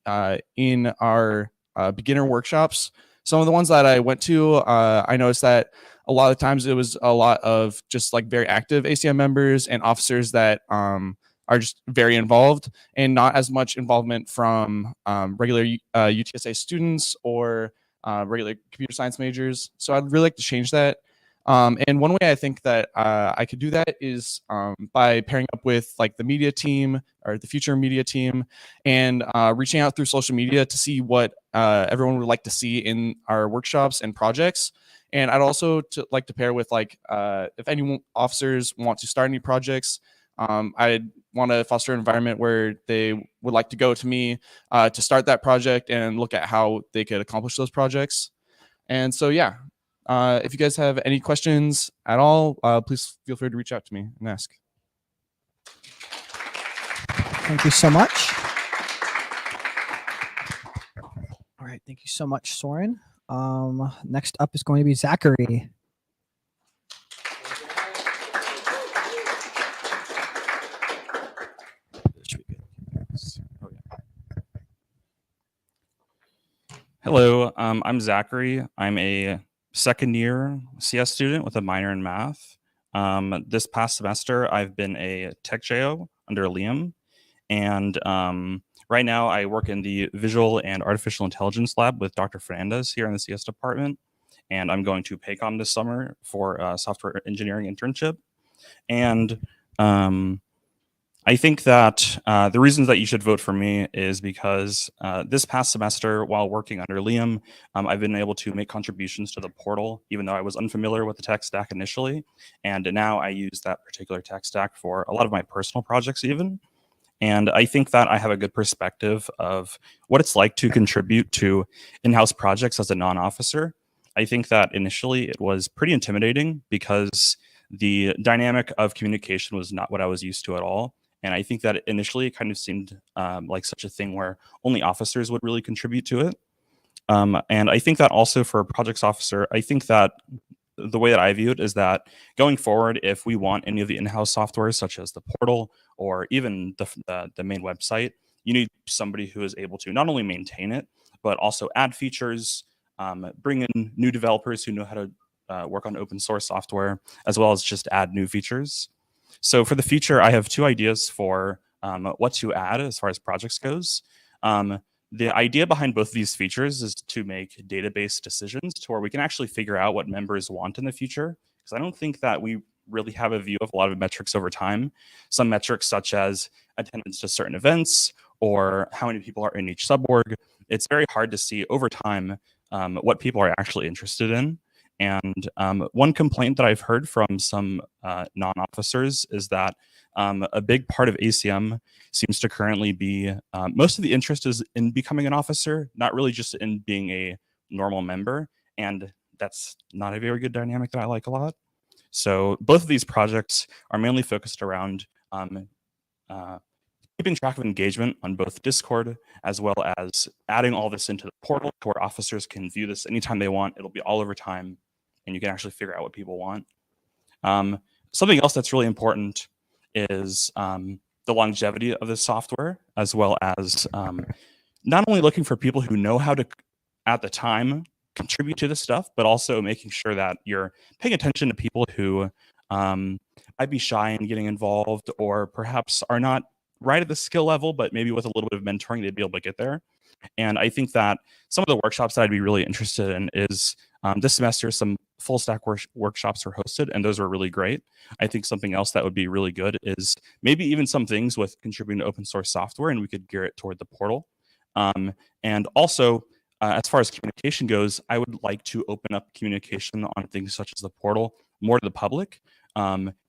in our beginner workshops. Some of the ones that I went to, I noticed that a lot of times it was a lot of just very active ACM members and officers that are just very involved, and not as much involvement from regular UTSA students or regular computer science majors. So I'd really like to change that. And one way I think that I could do that is by pairing up with the media team or the future media team and reaching out through social media to see what everyone would like to see in our workshops and projects. And I'd also like to pair with if any officers want to start any projects, I'd want to foster an environment where they would like to go to me to start that project and look at how they could accomplish those projects. And so, if you guys have any questions at all, please feel free to reach out to me and ask. Thank you so much. All right, thank you so much, Soren. Next up is going to be Zachary. Hello, I'm Zachary. I'm a second year CS student with a minor in math. This past semester, I've been a tech JO under Liam. And right now I work in the Visual and Artificial Intelligence Lab with Dr. Fernandez here in the CS department. And I'm going to Paycom this summer for a software engineering internship. And I think that the reasons that you should vote for me is because this past semester, while working under Liam, I've been able to make contributions to the portal, even though I was unfamiliar with the tech stack initially. And now I use that particular tech stack for a lot of my personal projects even. And I think that I have a good perspective of what it's like to contribute to in-house projects as a non-officer. I think that initially it was pretty intimidating because the dynamic of communication was not what I was used to at all. And I think that initially it kind of seemed like such a thing where only officers would really contribute to it. And I think that also for a projects officer, I think that the way that I view it is that going forward, if we want any of the in-house software, such as the portal or even the main website, you need somebody who is able to not only maintain it, but also add features, bring in new developers who know how to work on open source software, as well as just add new features. So for the future, I have two ideas for what to add as far as projects goes. The idea behind both of these features is to make database decisions to where we can actually figure out what members want in the future. Because I don't think that we really have a view of a lot of metrics over time. Some metrics such as attendance to certain events or how many people are in each suborg. It's very hard to see over time what people are actually interested in. And one complaint that I've heard from some non-officers is that a big part of ACM seems to currently be most of the interest is in becoming an officer, not really just in being a normal member. And that's not a very good dynamic that I like a lot. So both of these projects are mainly focused around keeping track of engagement on both Discord, as well as adding all this into the portal to where officers can view this anytime they want. It'll be all over time, and you can actually figure out what people want. Something else that's really important is the longevity of this software, as well as not only looking for people who know how to, at the time, contribute to this stuff, but also making sure that you're paying attention to people who might be shy in getting involved, or perhaps are not right at the skill level, but maybe with a little bit of mentoring, they'd be able to get there. And I think that some of the workshops that I'd be really interested in is this semester, some full stack workshops were hosted, and those were really great. I think something else that would be really good is maybe even some things with contributing to open source software, and we could gear it toward the portal. And also, as far as communication goes, I would like to open up communication on things such as the portal more to the public.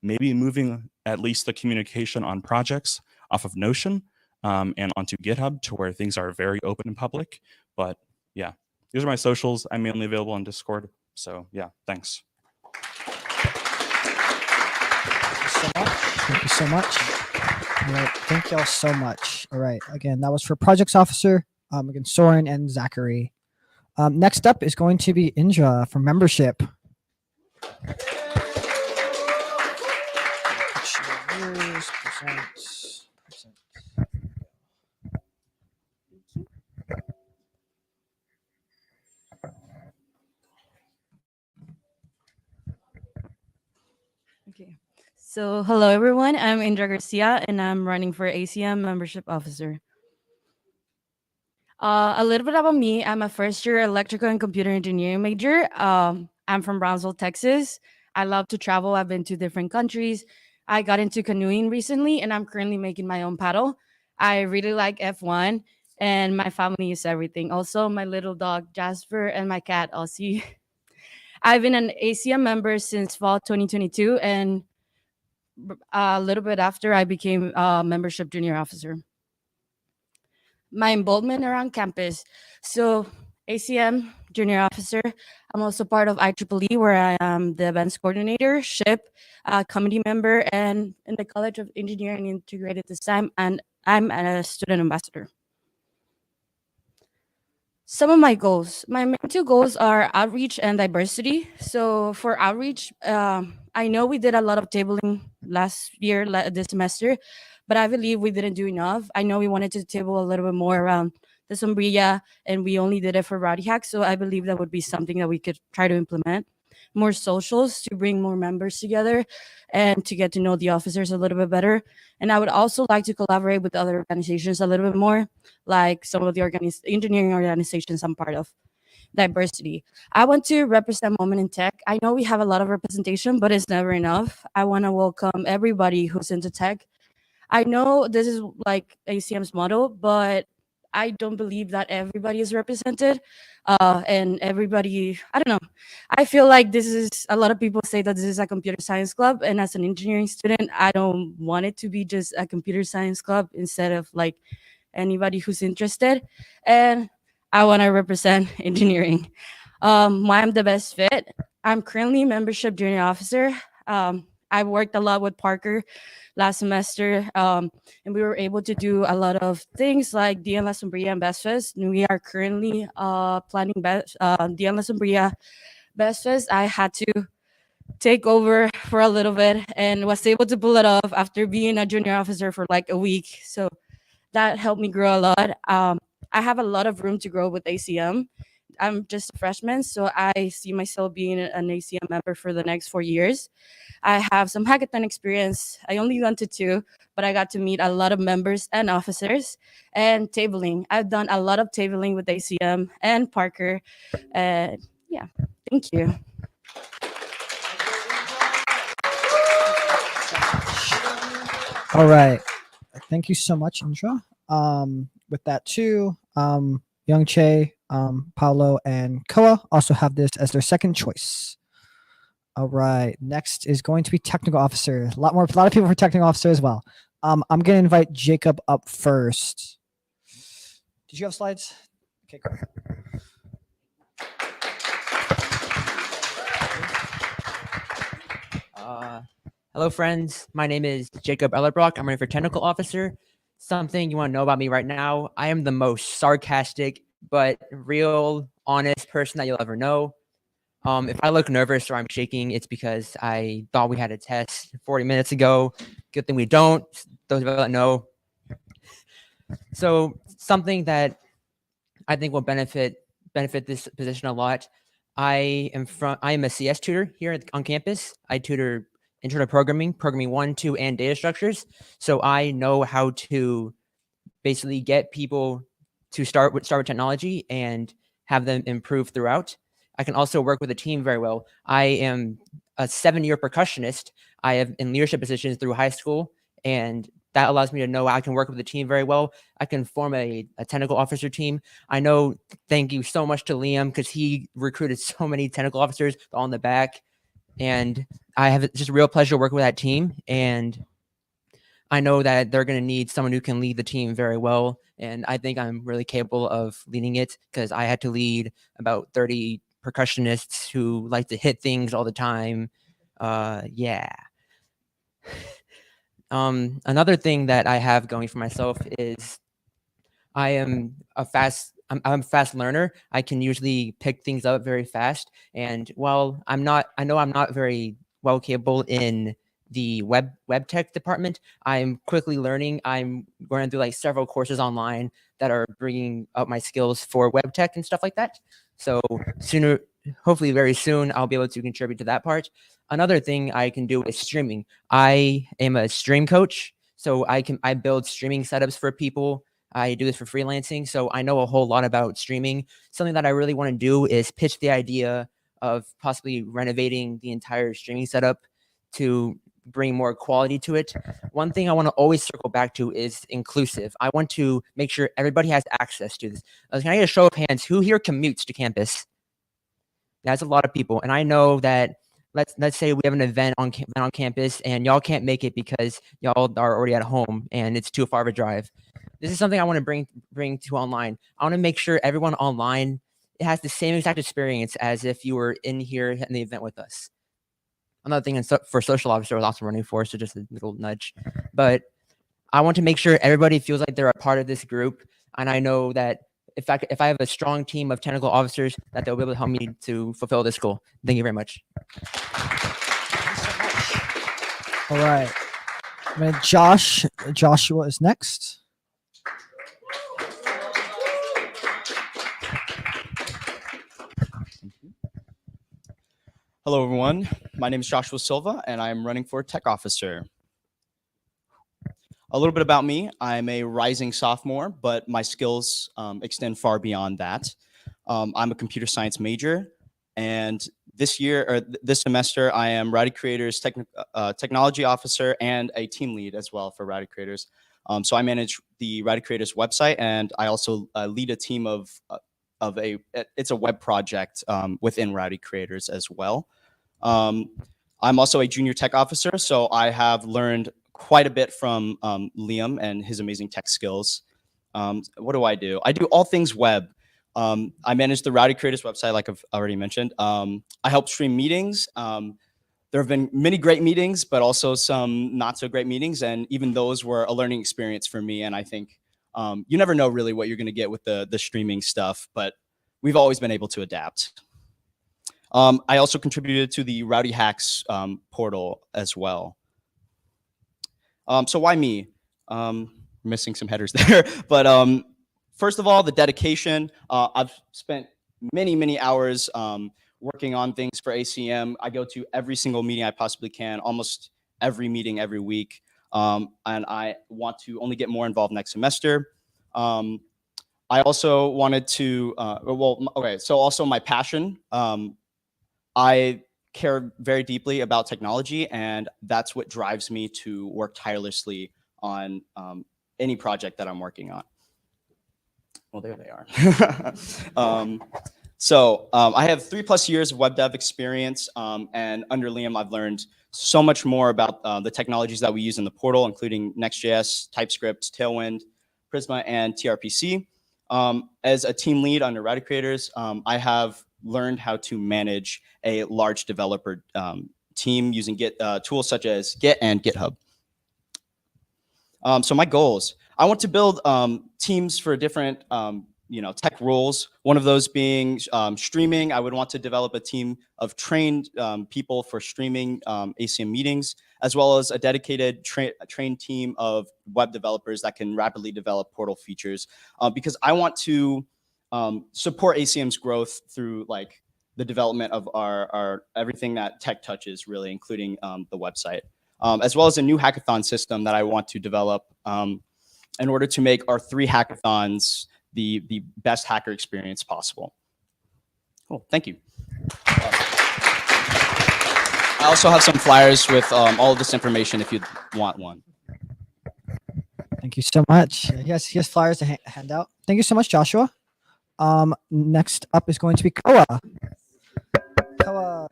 Maybe moving at least the communication on projects off of Notion and onto GitHub to where things are very open and public. But yeah, these are my socials. I'm mainly available on Discord. So yeah, thanks. Thank you so much. All right, thank y'all so much. All right, again, that was for Projects Officer, again, Soren and Zachary. Next up is going to be Indra from Membership. Okay. So hello everyone, I'm Indra Garcia and I'm running for ACM Membership Officer. A little bit about me, I'm a first year electrical and computer engineering major. I'm from Brownsville, Texas. I love to travel, I've been to different countries. I got into canoeing recently and I'm currently making my own paddle. I really like F1 and my family is everything. Also my little dog Jasper and my cat Aussie. I've been an ACM member since fall 2022 and a little bit after I became a membership junior officer. My involvement around campus. So ACM junior officer, I'm also part of IEEE where I am the events coordinator, SHIP, committee member, and in the College of Engineering Integrated Design, and I'm a student ambassador. Some of my goals. My main two goals are outreach and diversity. So for outreach, I know we did a lot of tabling last year, this semester, but I believe we didn't do enough. I know we wanted to table a little bit more around the sombrilla, and we only did it for Rowdy Hacks. So I believe that would be something that we could try to implement. More socials to bring more members together and to get to know the officers a little bit better. And I would also like to collaborate with other organizations a little bit more, like some of the engineering organizations I'm part of. Diversity. I want to represent women in tech. I know we have a lot of representation, but it's never enough. I want to welcome everybody who's into tech. I know this is like ACM's model, but I don't believe that everybody is represented and everybody, I don't know. I feel like this is, a lot of people say that this is a computer science club. And as an engineering student, I don't want it to be just a computer science club instead of like anybody who's interested. And I want to represent engineering. Why I'm the best fit. I'm currently membership junior officer. I worked a lot with Parker last semester, and we were able to do a lot of things like Dia en la Sombrilla and Best Fest. We are currently planning Dia en la Sombrilla Best Fest. I had to take over for a little bit and was able to pull it off after being a junior officer for like a week. So that helped me grow a lot. I have a lot of room to grow with ACM. I'm just a freshman, so I see myself being an ACM member for the next 4 years. I have some hackathon experience. I only went to 2, but I got to meet a lot of members and officers. And tabling. I've done a lot of tabling with ACM and Parker. Yeah, thank you. All right. Thank you so much, Indra. With that too, Young Che, Paolo and Koa also have this as their second choice. All right. Next is going to be technical officer. A lot of people for technical officer as well. I'm going to invite Jacob up first. Did you have slides? Okay, cool. Hello, friends. My name is Jacob Ellerbrock. I'm running for technical officer. Something you want to know about me right now, I am the most sarcastic but real, honest person that you'll ever know. If I look nervous or I'm shaking, it's because I thought we had a test 40 minutes ago. Good thing we don't. Those of you that know. So something that I think will benefit this position a lot. I am a CS tutor here on campus. I tutor intro to programming 1, 2, and data structures. So I know how to basically get people to start with technology and have them improve throughout. I can also work with a team very well. I am a 7-year percussionist. I have in leadership positions through high school, and that allows me to know I can work with the team very well. I can form a technical officer team. I know, thank you so much to Liam, because he recruited so many technical officers on the back. And I have just a real pleasure working with that team. And I know that they're going to need someone who can lead the team very well. And I think I'm really capable of leading it, because I had to lead about 30 percussionists who like to hit things all the time. Yeah. Another thing that I have going for myself is I'm a fast learner. I can usually pick things up very fast. And while I know I'm not very well capable in the web tech department, I'm quickly learning. I'm going through like several courses online that are bringing up my skills for web tech and stuff like that. So hopefully very soon, I'll be able to contribute to that part. Another thing I can do is streaming. I am a stream coach, so I build streaming setups for people. I do this for freelancing, so I know a whole lot about streaming. Something that I really want to do is pitch the idea of possibly renovating the entire streaming setup to bring more quality to it. One thing I want to always circle back to is inclusive. I want to make sure everybody has access to this. Can I get a show of hands? Who here commutes to campus? That's a lot of people, and I know that. Let's say we have an event on campus and y'all can't make it because y'all are already at home and it's too far of a drive. This is something I want to bring to online. I want to make sure everyone online has the same exact experience as if you were in here in the event with us. Another thing for social officer I was also running for, so just a little nudge. But I want to make sure everybody feels like they're a part of this group, and I know that if I have a strong team of technical officers, that they'll be able to help me to fulfill this goal. Thank you very much. All right. Joshua is next. Hello, everyone. My name is Joshua Silva, and I'm running for tech officer. A little bit about me. I'm a rising sophomore, but my skills extend far beyond that. I'm a computer science major, and this semester, I am Rowdy Creators technology officer and a team lead as well for Rowdy Creators. So I manage the Rowdy Creators website, and I also lead a team it's a web project within Rowdy Creators as well. I'm also a junior tech officer, so I have learned quite a bit from Liam and his amazing tech skills. What do? I do all things web. I manage the Rowdy Creators website, like I've already mentioned. I help stream meetings. There have been many great meetings, but also some not so great meetings, and even those were a learning experience for me. And I think you never know really what you're going to get with the streaming stuff, but we've always been able to adapt. I also contributed to the Rowdy Hacks portal as well. So why me? Missing some headers there, but first of all, the dedication. I've spent many hours working on things for ACM. I go to every single meeting I possibly can, almost every meeting every week, and I want to only get more involved next semester. I also wanted to, so also my passion. I care very deeply about technology, and that's what drives me to work tirelessly on any project that I'm working on. Well, there they are. I have 3+ years of web dev experience, and under Liam, I've learned so much more about the technologies that we use in the portal, including Next.js, TypeScript, Tailwind, Prisma, and TRPC. As a team lead under Rowdy Creators, I have learned how to manage a large developer team using tools such as Git and GitHub. So my goals, I want to build teams for different tech roles. One of those being streaming. I would want to develop a team of trained people for streaming ACM meetings, as well as a dedicated trained team of web developers that can rapidly develop portal features, because I want to support ACM's growth through like the development of our everything that tech touches, really, including the website, as well as a new hackathon system that I want to develop in order to make our 3 hackathons the best hacker experience possible. Cool, thank you. I also have some flyers with all of this information if you want one. Thank you so much. He has flyers to hand out. Thank you so much, Joshua. Next up is going to be Koa. Koa.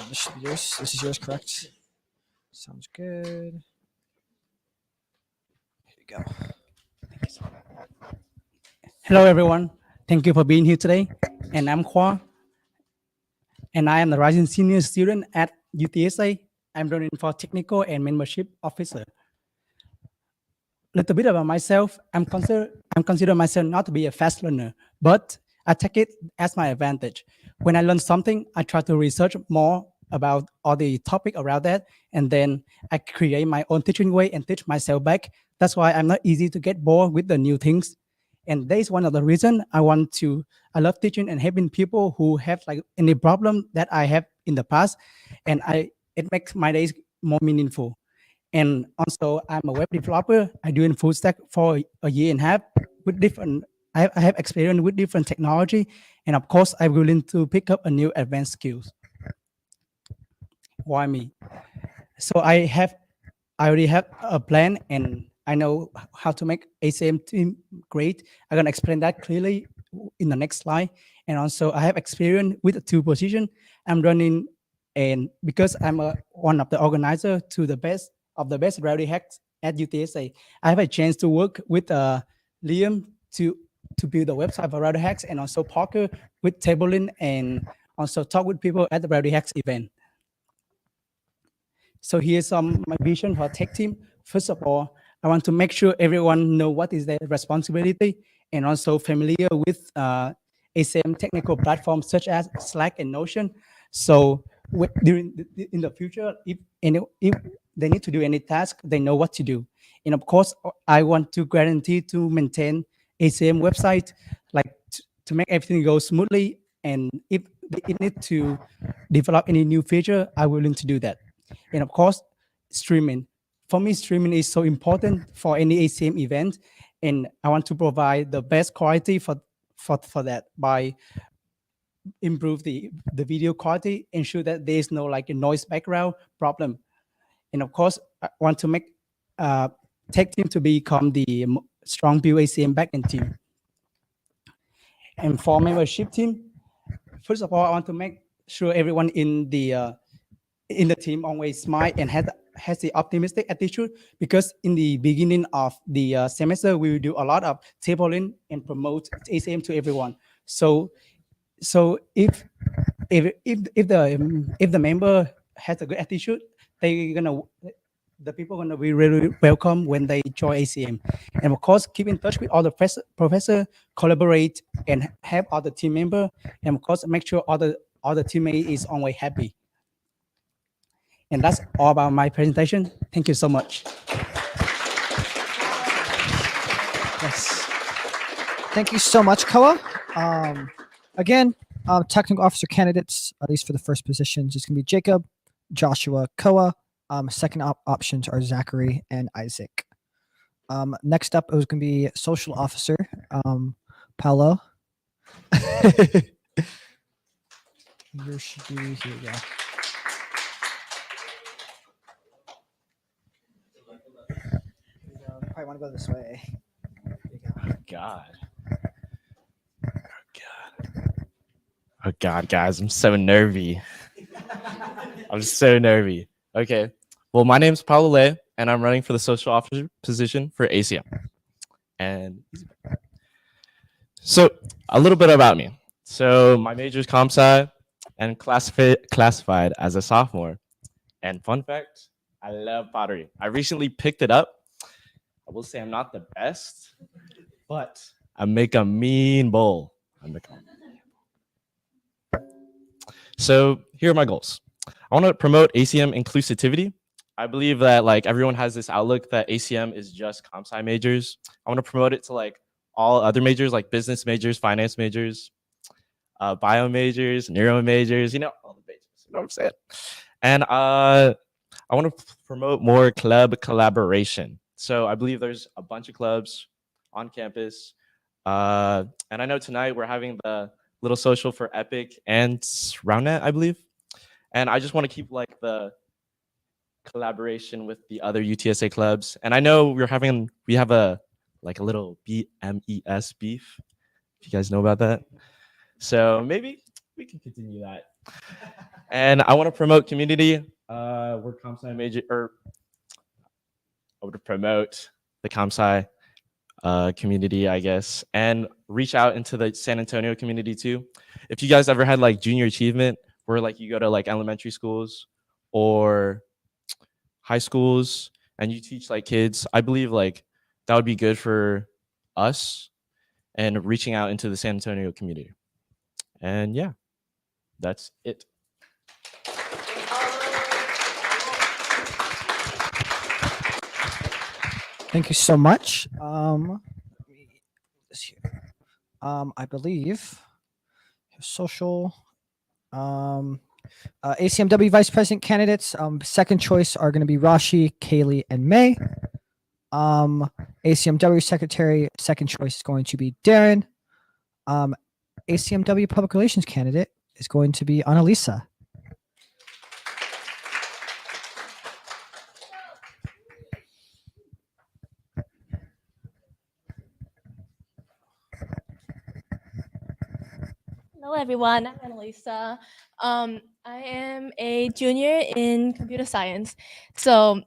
This should be yours. This is yours, correct? Sounds good. Here you go. Hello, everyone. Thank you for being here today. And I'm Khoa. And I am the rising senior student at UTSA. I'm running for technical and membership officer. Little bit about myself. I'm consider myself not to be a fast learner, but I take it as my advantage. When I learn something, I try to research more about all the topic around that, and then I create my own teaching way and teach myself back. That's why I'm not easy to get bored with the new things. And that is one of the reasons I love teaching and helping people who have like any problem that I have in the past, and it makes my days more meaningful. And also, I'm a web developer. I do in full stack for a year and a half with different. I have experience with different technology, and of course, I'm willing to pick up a new advanced skills. Why me? So I already have a plan, and I know how to make ACM team great. I'm gonna explain that clearly in the next slide. And also, I have experience with the 2 positions I'm running, and because I'm one of the organizer to the best of the best Rowdy hacks at UTSA, I have a chance to work with Liam to build a website for Rowdy hacks, and also Parker with tabling, and also talk with people at the Rowdy hacks event. So here's my vision for tech team. First of all, I want to make sure everyone know what is their responsibility, and also familiar with ACM technical platforms such as Slack and Notion. So in the future, if they need to do any task, they know what to do. And of course, I want to guarantee to maintain ACM website, like to make everything go smoothly. And if they need to develop any new feature, I'm willing to do that. And of course, streaming. For me, streaming is so important for any ACM event, and I want to provide the best quality for that by improve the video quality, ensure that there is no like a noise background problem. And of course, I want to make tech team to become the strong build ACM backend team. And for membership team, first of all, I want to make sure everyone in the team always smile and has the optimistic attitude, because in the beginning of the semester, we will do a lot of tabling and promote ACM to everyone. So if the member has a good attitude, the people are gonna be really welcome when they join ACM. And of course, keep in touch with all the professor, collaborate, and have all the team member, and of course, make sure all the teammate is always happy. And that's all about my presentation. Thank you so much. Yes. Thank you so much, Koa. Again, technical officer candidates, at least for the first positions, is going to be Jacob, Joshua, Koa. Second options are Zachary and Isaac. Next up, it was going to be social officer, Paolo. You should be here, yeah. probably want to go this way. God. Oh God, guys, I'm so nervy. I'm so nervy. Okay. Well, my name's Paulo Lay, and I'm running for the social officer position for ACM. And so a little bit about me. So my major is comp sci and classified as a sophomore. And fun fact, I love pottery. I recently picked it up. I will say I'm not the best, but I make a mean bowl. So here are my goals. I want to promote ACM inclusivity. I believe that like everyone has this outlook that ACM is just comp sci majors. I want to promote it to like all other majors, like business majors, finance majors, bio majors, neuro majors, all the majors, you know what I'm saying? And I want to promote more club collaboration. So I believe there's a bunch of clubs on campus. And I know tonight we're having the little social for Epic and RoundNet, I believe. And I just want to keep like the collaboration with the other UTSA clubs. And I know we have a little BMES beef, if you guys know about that. So maybe we can continue that. And I want to promote community. We're comp sci major, or I would promote the comp sci community, I guess, and reach out into the San Antonio community too. If you guys ever had like junior achievement, where like you go to like elementary schools or high schools and you teach like kids, I believe like that would be good for us and reaching out into the San Antonio community. And yeah, that's it. Thank you so much. I believe social ACM-W Vice President candidates. Second choice are going to be Rashi, Kaylee, and May. ACM-W Secretary, second choice is going to be Darren. ACM-W Public Relations candidate is going to be Annalisa. Hello, everyone. I'm Annalisa. I am a junior in computer science. So,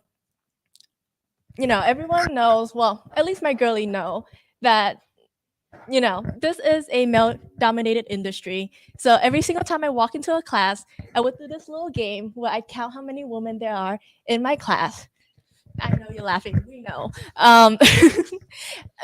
everyone knows, well, at least my girlie know that, this is a male-dominated industry. So every single time I walk into a class, I would do this little game where I count how many women there are in my class. I know you're laughing. We know.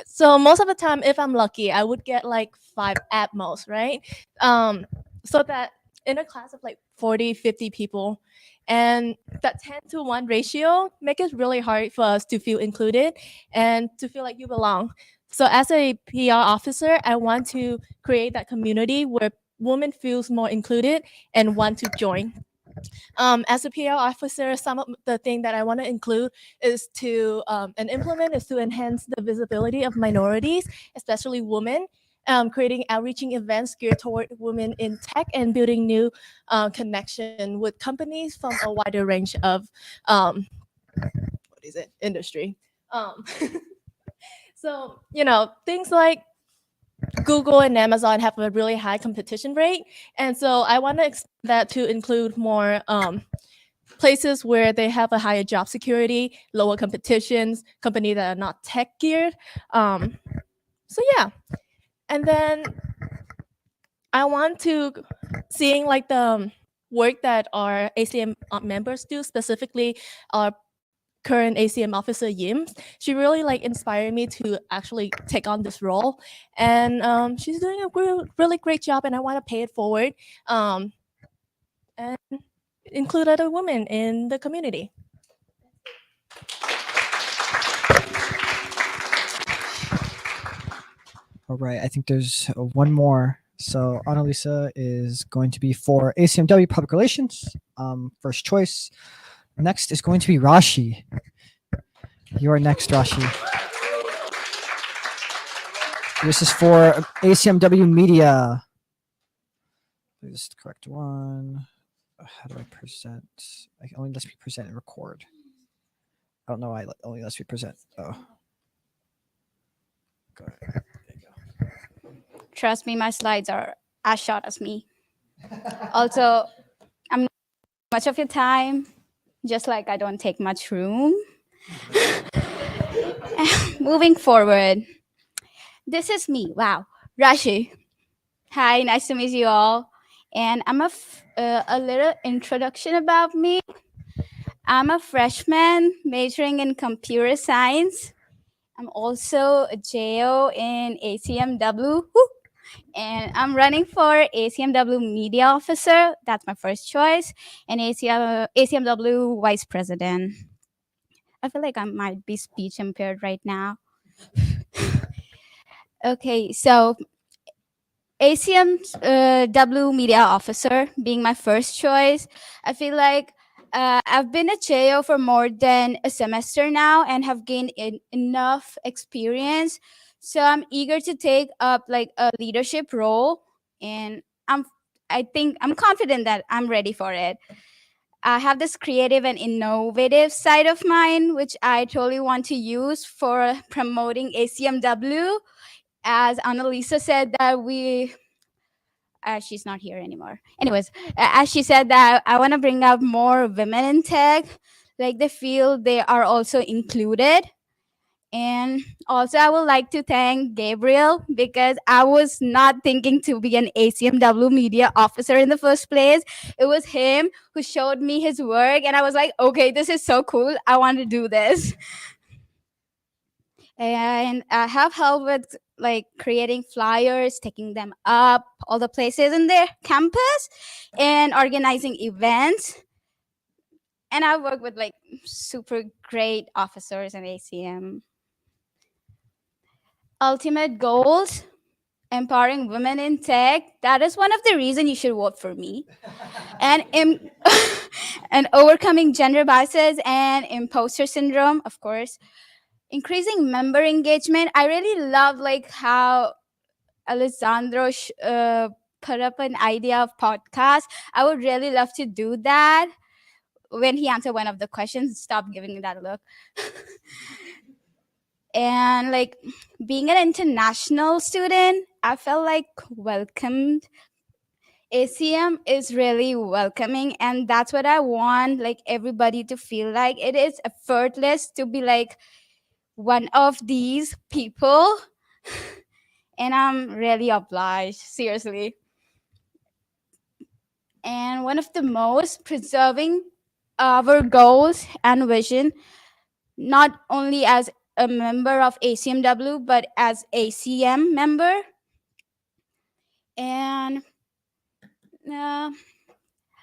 So most of the time, if I'm lucky, I would get like 5 at most, right? So that in a class of like 40, 50 people, and that 10-to-1 ratio make it really hard for us to feel included and to feel like you belong. So as a PR officer, I want to create that community where women feels more included and want to join. As a PR officer, some of the thing that I want to include is to and implement is to enhance the visibility of minorities, especially women, creating outreaching events geared toward women in tech and building new connection with companies from a wider range of industry. So things like Google and Amazon have a really high competition rate, and so I want to expand that to include more places where they have a higher job security, lower competitions, companies that are not tech geared. So yeah, and then I want to seeing like the work that our ACM members do, specifically our current ACM officer Yim. She really like inspired me to actually take on this role, and she's doing a really great job, and I want to pay it forward and include other women in the community. All right, I think there's one more. So Annalisa is going to be for ACM-W Public Relations, first choice. Next is going to be Rashi. You are next, Rashi. This is for ACM-W Media. This is the correct one. How do I present? I only lets me present and record. I don't know why it only lets me present. Oh. Trust me, my slides are as short as me. Also, I'm not much of your time, just like I don't take much room. Moving forward, this is me. Wow, Rashi. Hi, nice to meet you all. And a little introduction about me. I'm a freshman majoring in computer science. I'm also a JO in ACM-W. And I'm running for ACM-W Media Officer. That's my first choice. And ACM-W Vice President. I feel like I might be speech impaired right now. Okay, so ACM-W Media Officer being my first choice. I feel like I've been a JO for more than a semester now and have gained enough experience. So I'm eager to take up like a leadership role, and I think I'm confident that I'm ready for it. I have this creative and innovative side of mine, which I totally want to use for promoting ACM-W. As Annalisa said, that she's not here anymore. Anyways, as she said that I want to bring out more women in tech, like they feel they are also included. And also I would like to thank Gabriel, because I was not thinking to be an ACM-W media officer in the first place. It was him who showed me his work and I was like, okay, this is so cool. I want to do this. And I have helped with like creating flyers, taking them up all the places in their campus, and organizing events. And I work with like super great officers in ACM. Ultimate goals: empowering women in tech. That is one of the reasons you should vote for me. And and overcoming gender biases and imposter syndrome, of course. Increasing member engagement. I really love like how Alessandro put up an idea of podcast. I would really love to do that. When he answered one of the questions, stop giving me that look. And like being an international student, I felt like welcomed. ACM is really welcoming, and that's what I want like everybody to feel like. It is effortless to be like one of these people. And I'm really obliged, seriously. And one of the most preserving our goals and vision, not only as a member of ACM-W, but as ACM member. And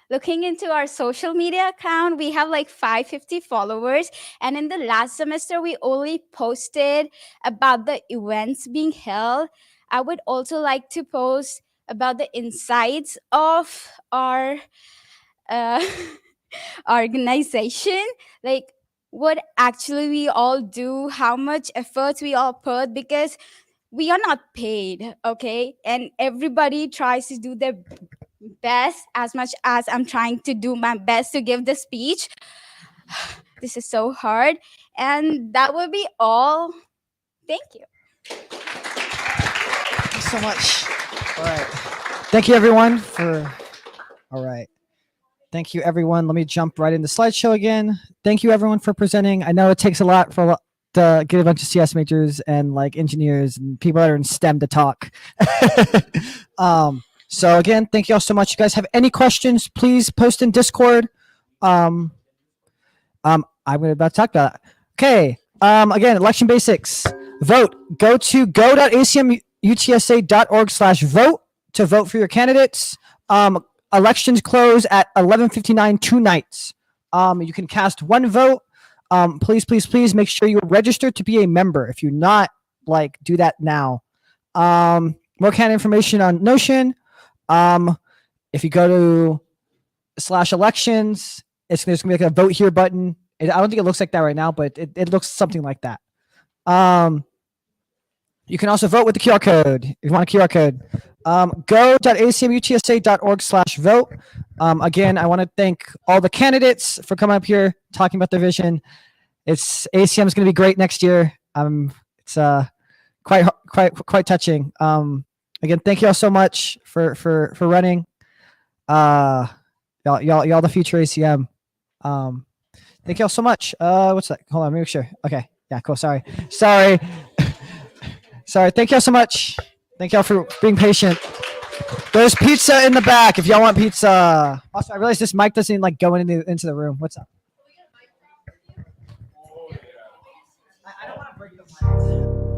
looking into our social media account, we have like 550 followers. And in the last semester, we only posted about the events being held. I would also like to post about the insights of our organization, like what actually we all do, how much efforts we all put, because we are not paid, okay? And everybody tries to do their best as much as I'm trying to do my best to give the speech. This is so hard. And that would be all. Thank you. Thanks so much. All right. Thank you, everyone, for. All right. Thank you, everyone. Let me jump right into slideshow again. Thank you, everyone, for presenting. I know it takes a lot to get a bunch of CS majors and like engineers and people that are in STEM to talk. So again, thank you all so much. You guys have any questions, please post in Discord. I'm about to talk about that. Okay. Again, election basics. Vote. Go to go.acmutsa.org/vote to vote for your candidates. Elections close at 11:59 two nights. You can cast one vote. Please make sure you're registered to be a member. If you're not, like, do that now. More candidate information on Notion. If you go to /elections, there's gonna be like a vote here button. I don't think it looks like that right now, but it looks something like that. You can also vote with the QR code if you want a QR code. Go.acmutsa.org/vote. Again, I want to thank all the candidates for coming up here, talking about their vision. ACM is going to be great next year. It's quite touching. Again, thank you all so much for running. Y'all the future ACM. Thank you all so much. What's that? Hold on, let me make sure. Okay, yeah, cool. Sorry. Sorry. Thank y'all so much. Thank y'all for being patient. There's pizza in the back if y'all want pizza. Also, I realize this mic doesn't like go into the room. What's up? I don't want to break the mic.